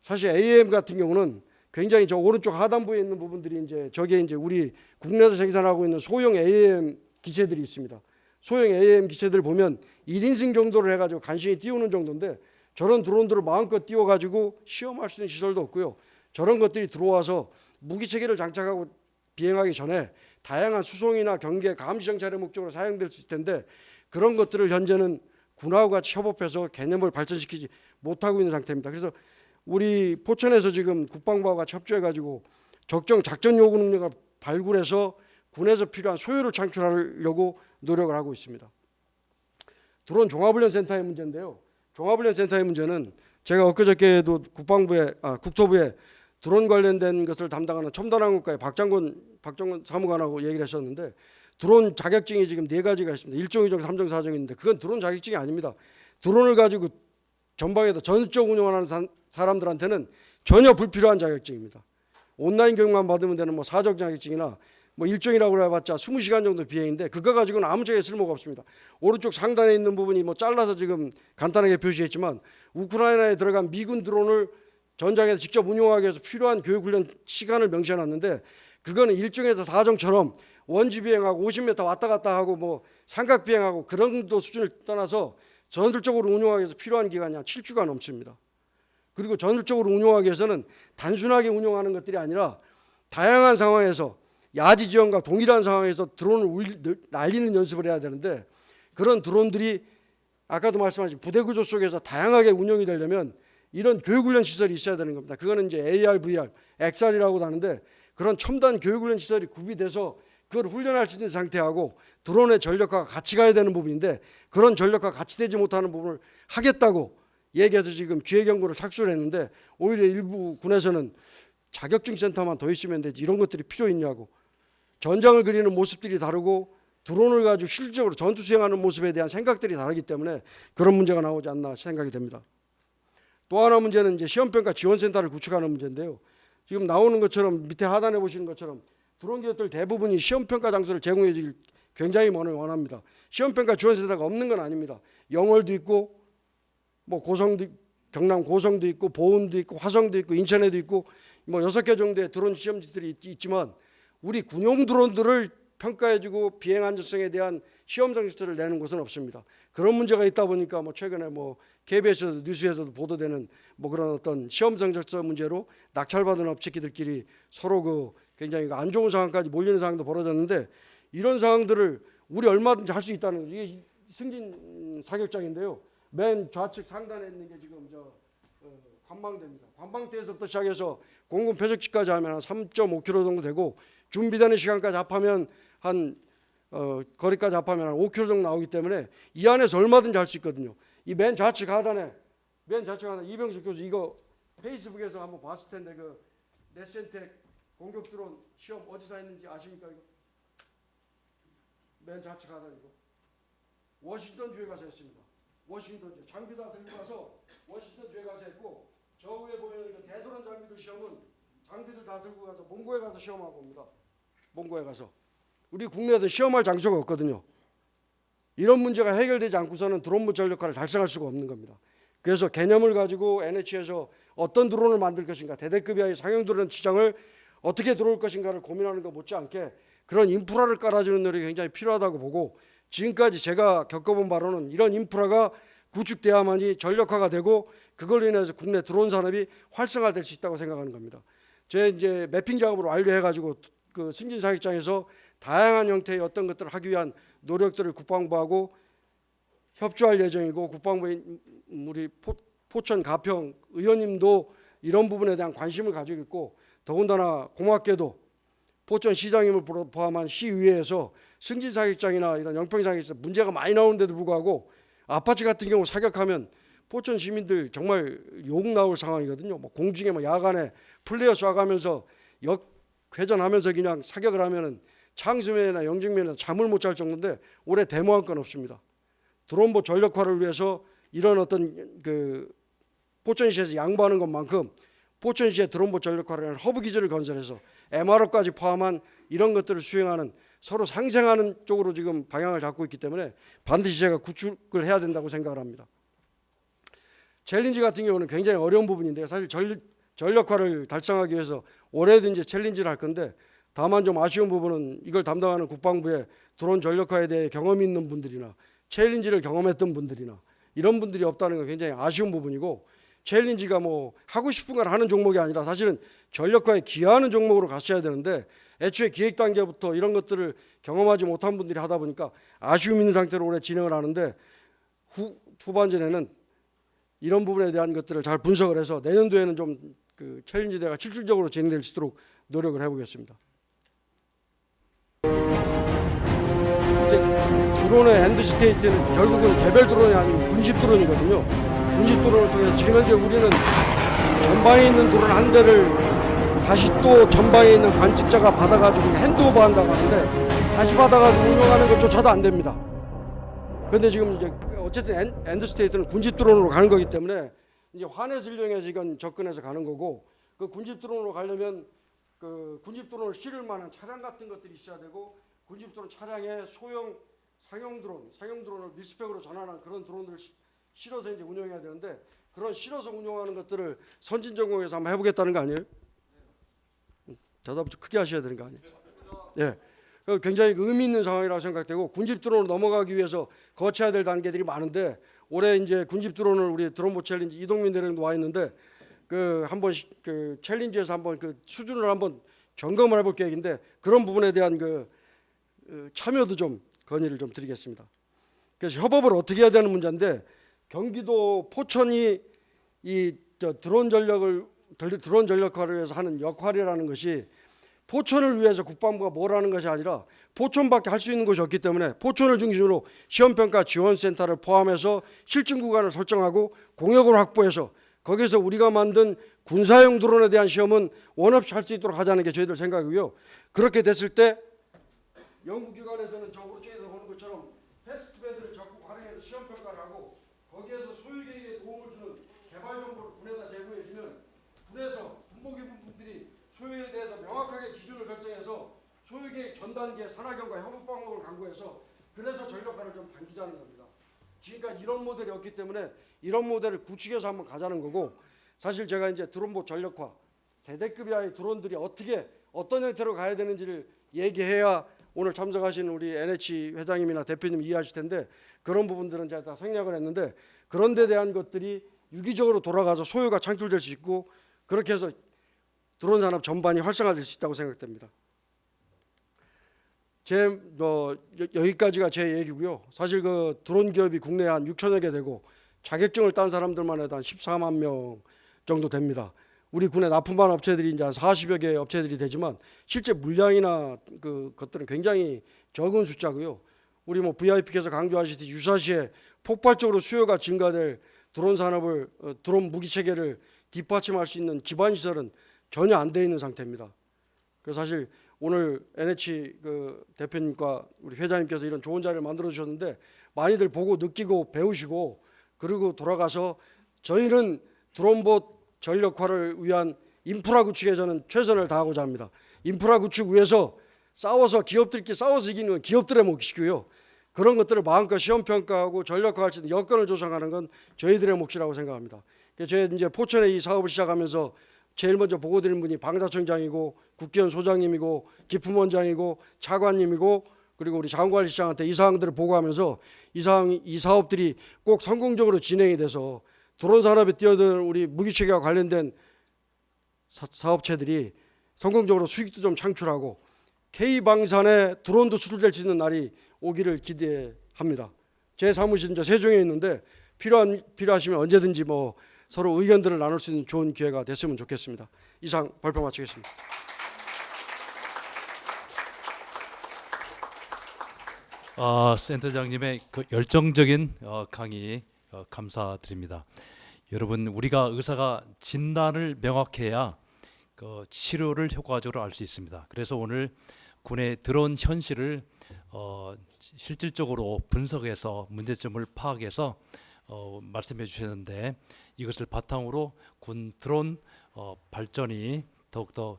Speaker 6: 사실 AAM 같은 경우는 굉장히 저 오른쪽 하단부에 있는 부분들이 이제 저게 이제 우리 국내에서 생산하고 있는 소형 AAM 기체들이 있습니다. 소형 AAM 기체들 보면 1인승 정도를 해가지고 간신히 띄우는 정도인데, 저런 드론들을 마음껏 띄워가지고 시험할 수 있는 시설도 없고요. 저런 것들이 들어와서 무기 체계를 장착하고 비행하기 전에 다양한 수송이나 경계, 감시 정찰의 목적으로 사용될 수 있을 텐데, 그런 것들을 현재는 군하고 같이 협업해서 개념을 발전시키지 못하고 있는 상태입니다. 그래서 우리 포천에서 지금 국방부와 같이 협조해가지고 적정 작전 요구 능력을 발굴해서 군에서 필요한 소요를 창출하려고 노력을 하고 있습니다. 드론 종합훈련센터의 문제인데요. 종합훈련센터의 문제는 제가 엊그저께도 국토부에 드론 관련된 것을 담당하는 첨단항공과의 박정건 사무관하고 얘기를 했었는데, 드론 자격증이 지금 4가지가 있습니다. 1종, 2종, 3종, 4종이 있는데 그건 드론 자격증이 아닙니다. 드론을 가지고 전방에서 전술적 운영하는 사람들한테는 전혀 불필요한 자격증입니다. 온라인 교육만 받으면 되는 뭐 사적 자격증이나 뭐 일종이라고 해봤자 20시간 정도 비행인데 그거 가지고는 아무 적에 쓸모가 없습니다. 오른쪽 상단에 있는 부분이 뭐 잘라서 지금 간단하게 표시했지만, 우크라이나에 들어간 미군 드론을 전장에서 직접 운용하기 위해서 필요한 교육훈련 시간을 명시해놨는데, 그거는 1종에서 4종처럼 원지 비행하고 50m 왔다 갔다 하고 뭐 삼각 비행하고 그런 정도 수준을 떠나서 전술적으로 운용하기 위해서 필요한 기간이 한 7주가 넘습니다. 그리고 전술적으로 운용하기 위해서는 단순하게 운용하는 것들이 아니라 다양한 상황에서 야지 지원과 동일한 상황에서 드론을 날리는 연습을 해야 되는데, 그런 드론들이 아까도 말씀하신 부대 구조 속에서 다양하게 운영이 되려면 이런 교육훈련 시설이 있어야 되는 겁니다. 그거는 이제 AR, VR, XR이라고도 하는데, 그런 첨단 교육훈련 시설이 구비돼서 그걸 훈련할 수 있는 상태하고 드론의 전력화가 같이 가야 되는 부분인데, 그런 전력화가 같이 되지 못하는 부분을 하겠다고 얘기해서 지금 기획연구를 착수를 했는데, 오히려 일부 군에서는 자격증 센터만 더 있으면 되지 이런 것들이 필요 있냐고, 전장을 그리는 모습들이 다르고 드론을 가지고 실질적으로 전투 수행하는 모습에 대한 생각들이 다르기 때문에 그런 문제가 나오지 않나 생각이 됩니다. 또 하나 문제는 이제 시험평가 지원센터를 구축하는 문제인데요. 지금 나오는 것처럼 밑에 하단에 보시는 것처럼 드론 기업들 대부분이 시험평가 장소를 제공해 주길 굉장히 원합니다. 시험평가 지원센터가 없는 건 아닙니다. 영월도 있고 뭐 고성도, 경남 고성도 있고 보은도 있고 화성도 있고 인천에도 있고 뭐 6개 정도의 드론 시험지들이 있지만 우리 군용 드론들을 평가해주고 비행 안전성에 대한 시험 장치를 내는 곳은 없습니다. 그런 문제가 있다 보니까 뭐 최근에 뭐 KBS에서도 뉴스에서도 보도되는 뭐 그런 어떤 시험 성적서 문제로 낙찰받은 업체끼들끼리 서로 그 굉장히 안 좋은 상황까지 몰리는 상황도 벌어졌는데, 이런 상황들을 우리 얼마든지 할 수 있다는 이게 승진 사격장인데요. 맨 좌측 상단에 있는 게 지금 관망대입니다. 관망대에서부터 시작해서 공군 표적지까지 하면 한 3.5km 정도 되고 준비되는 시간까지 합하면 한 거리까지 합하면 한 5km 정도 나오기 때문에 이 안에서 얼마든지 할 수 있거든요. 이 맨 좌측 하단에 이병식 교수 이거 페이스북에서 한번 봤을 텐데 그 네센텍 공격 드론 시험 어디서 했는지 아십니까? 이거 맨 좌측 하단이고 워싱턴 주에 가서 했습니다. 워싱턴 주 장비 다 들고 가서 워싱턴 주에 가서 했고, 저 위에 보면 대드론 장비들 시험은 장비들 다 들고 가서 몽고에 가서 시험하고 옵니다. 몽고에 가서. 우리 국내에도 시험할 장소가 없거든요. 이런 문제가 해결되지 않고서는 드론 전력화를 달성할 수가 없는 겁니다. 그래서 개념을 가지고 NH에서 어떤 드론을 만들 것인가, 대대급 이하의 상용 드론 시장을 어떻게 들어올 것인가를 고민하는 것 못지않게 그런 인프라를 깔아주는 노력이 굉장히 필요하다고 보고, 지금까지 제가 겪어본 바로는 이런 인프라가 구축돼야만이 전력화가 되고 그걸로 인해서 국내 드론 산업이 활성화될 수 있다고 생각하는 겁니다. 제 이제 매핑 작업을 완료해가지고 그 승진 사격장에서 다양한 형태의 어떤 것들을 하기 위한 노력들을 국방부하고 협조할 예정이고, 국방부의 우리 포천 가평 의원님도 이런 부분에 대한 관심을 가지고 있고, 더군다나 고맙게도 포천 시장님을 포함한 시의회에서 승진 사격장이나 이런 영평 사격장에서 문제가 많이 나오는데도 불구하고 아파트 같은 경우 사격하면 포천 시민들 정말 욕 나올 상황이거든요. 뭐 공중에 뭐 야간에 플레이어 쏴가면서 역회전하면서 그냥 사격을 하면은 창수면이나 영직면에서 잠을 못 잘 정도인데 올해 데모한 건 없습니다. 드론보 전력화를 위해서 이런 어떤 그 포천시에서 양보하는 것만큼 포천시의 드론보 전력화를 위한 허브 기지를 건설해서 MRO까지 포함한 이런 것들을 수행하는, 서로 상생하는 쪽으로 지금 방향을 잡고 있기 때문에 반드시 제가 구축을 해야 된다고 생각을 합니다. 챌린지 같은 경우는 굉장히 어려운 부분인데요. 사실 전력화를 달성하기 위해서 올해도 이제 챌린지를 할 건데, 다만 좀 아쉬운 부분은 이걸 담당하는 국방부의 드론 전력화에 대해 경험이 있는 분들이나 챌린지를 경험했던 분들이나 이런 분들이 없다는 건 굉장히 아쉬운 부분이고, 챌린지가 뭐 하고 싶은 걸 하는 종목이 아니라 사실은 전력화에 기여하는 종목으로 갔어야 되는데, 애초에 기획 단계부터 이런 것들을 경험하지 못한 분들이 하다 보니까 아쉬움 있는 상태로 올해 진행을 하는데, 후반전에는 이런 부분에 대한 것들을 잘 분석을 해서 내년도에는 좀 그 챌린지 대회가 실질적으로 진행될 수 있도록 노력을 해보겠습니다. 이제 드론의 엔드 스테이트는 결국은 개별 드론이 아니고 군집 드론이거든요. 군집 드론을 통해서 지금 현재 우리는 전방에 있는 드론 한 대를 다시 또 전방에 있는 관측자가 받아가지고 핸드오버 한다고 하는데, 다시 받아가지고 운영하는 것조차도 안 됩니다. 그런데 지금 이제 어쨌든 엔드 스테이트는 군집 드론으로 가는 거기 때문에 이제 화넷을 이용해서 이건 접근해서 가는 거고, 그 군집 드론으로 가려면 그 군집 드론을 실을 만한 차량 같은 것들이 있어야 되고, 군집 드론 차량에 소형 상용 드론을 밀스펙으로 전환한 그런 드론들을 실어서 이제 운영해야 되는데, 그런 실어서 운영하는 것들을 선진전공에서 한번 해보겠다는 거 아니에요? 대답 좀 크게 하셔야 되는 거 아니에요? 예. 굉장히 의미 있는 상황이라고 생각되고, 군집 드론으로 넘어가기 위해서 거쳐야 될 단계들이 많은데, 올해 이제 군집 드론을 우리 드론보 챌린지 이동민 대령도 와 있는데, 그 한번 그 챌린지에서 한번 그 수준을 한번 점검을 해볼 계획인데, 그런 부분에 대한 그 참여도 좀 건의를 좀 드리겠습니다. 그래서 협업을 어떻게 해야 되는 문제인데, 경기도 포천이 이 드론 전력화를 위해서 하는 역할이라는 것이 포천을 위해서 국방부가 뭘 하는 것이 아니라 포천밖에 할 수 있는 것이 없기 때문에 포천을 중심으로 시험평가 지원센터를 포함해서 실증 구간을 설정하고 공역을 확보해서 거기서 우리가 만든 군사용 드론에 대한 시험은 원없이 할 수 있도록 하자는 게 저희들 생각이고요. 그렇게 됐을 때 연구기관에서는 저 오른쪽에서 보는 것처럼 테스트베드를 적극 활용해서 시험평가를 하고, 거기에서 소유계획에 도움을 주는 개발 정보를 단계 산학연과 협업 방법을 강구해서 그래서 전력화를 좀 당기자는 겁니다. 지금까지 이런 모델이 없기 때문에 이런 모델을 구축해서 한번 가자는 거고, 사실 제가 이제 드론봇 전력화, 대대급 이하의 드론들이 어떻게 어떤 형태로 가야 되는지를 얘기해야 오늘 참석하신 우리 NH 회장님이나 대표님 이해하실 텐데, 그런 부분들은 제가 다 생략을 했는데, 그런 데 대한 것들이 유기적으로 돌아가서 소요가 창출될 수 있고, 그렇게 해서 드론 산업 전반이 활성화될 수 있다고 생각됩니다. 여기까지가 제 얘기고요. 사실 그 드론 기업이 국내에 한 6천여 개 되고 자격증을 딴 사람들만 해도 한 14만 명 정도 됩니다. 우리 군에 납품한 업체들이 이제 한 40여 개 업체들이 되지만 실제 물량이나 그 것들은 굉장히 적은 숫자고요. 우리 뭐 VIP께서 강조하시듯이 유사시에 폭발적으로 수요가 증가될 드론 산업을 드론 무기 체계를 뒷받침할 수 있는 기반 시설은 전혀 안 돼 있는 상태입니다. 그래서 사실 오늘 NH 그 대표님과 우리 회장님께서 이런 좋은 자리를 만들어 주셨는데, 많이들 보고 느끼고 배우시고, 그리고 돌아가서 저희는 드론봇 전력화를 위한 인프라 구축에 저는 최선을 다하고자 합니다. 인프라 구축 위해서 싸워서 기업들끼리 싸워서 이기는 건 기업들의 몫이고요. 그런 것들을 마음껏 시험 평가하고 전력화할 수 있는 여건을 조성하는 건 저희들의 몫이라고 생각합니다. 제가 이제 포천에 이 사업을 시작하면서 제일 먼저 보고드린 분이 방사청장이고 국기원 소장님이고 기품원장이고 차관님이고, 그리고 우리 자원관리시장한테 이 사항들을 보고하면서 이 사업들이 꼭 성공적으로 진행이 돼서 드론 산업에 뛰어든 우리 무기체계와 관련된 사업체들이 성공적으로 수익도 좀 창출하고 K방산에 드론도 수출될 수 있는 날이 오기를 기대합니다. 제 사무실 이제 세종에 있는데 필요하시면 언제든지 뭐 서로 의견들을 나눌 수 있는 좋은 기회가 됐으면 좋겠습니다. 이상 발표 마치겠습니다.
Speaker 1: 센터장님의 그 열정적인 강의 감사드립니다. 여러분, 우리가 의사가 진단을 명확해야 그 치료를 효과적으로 알 수 있습니다. 그래서 오늘 군의 드론 현실을 실질적으로 분석해서 문제점을 파악해서 말씀해 주셨는데, 이것을 바탕으로 군 드론 발전이 더욱더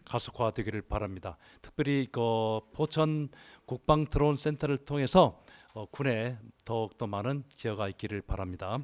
Speaker 1: 가속화되기를 바랍니다. 특별히 그 포천 국방 드론 센터를 통해서 군에 더욱더 많은 기여가 있기를 바랍니다.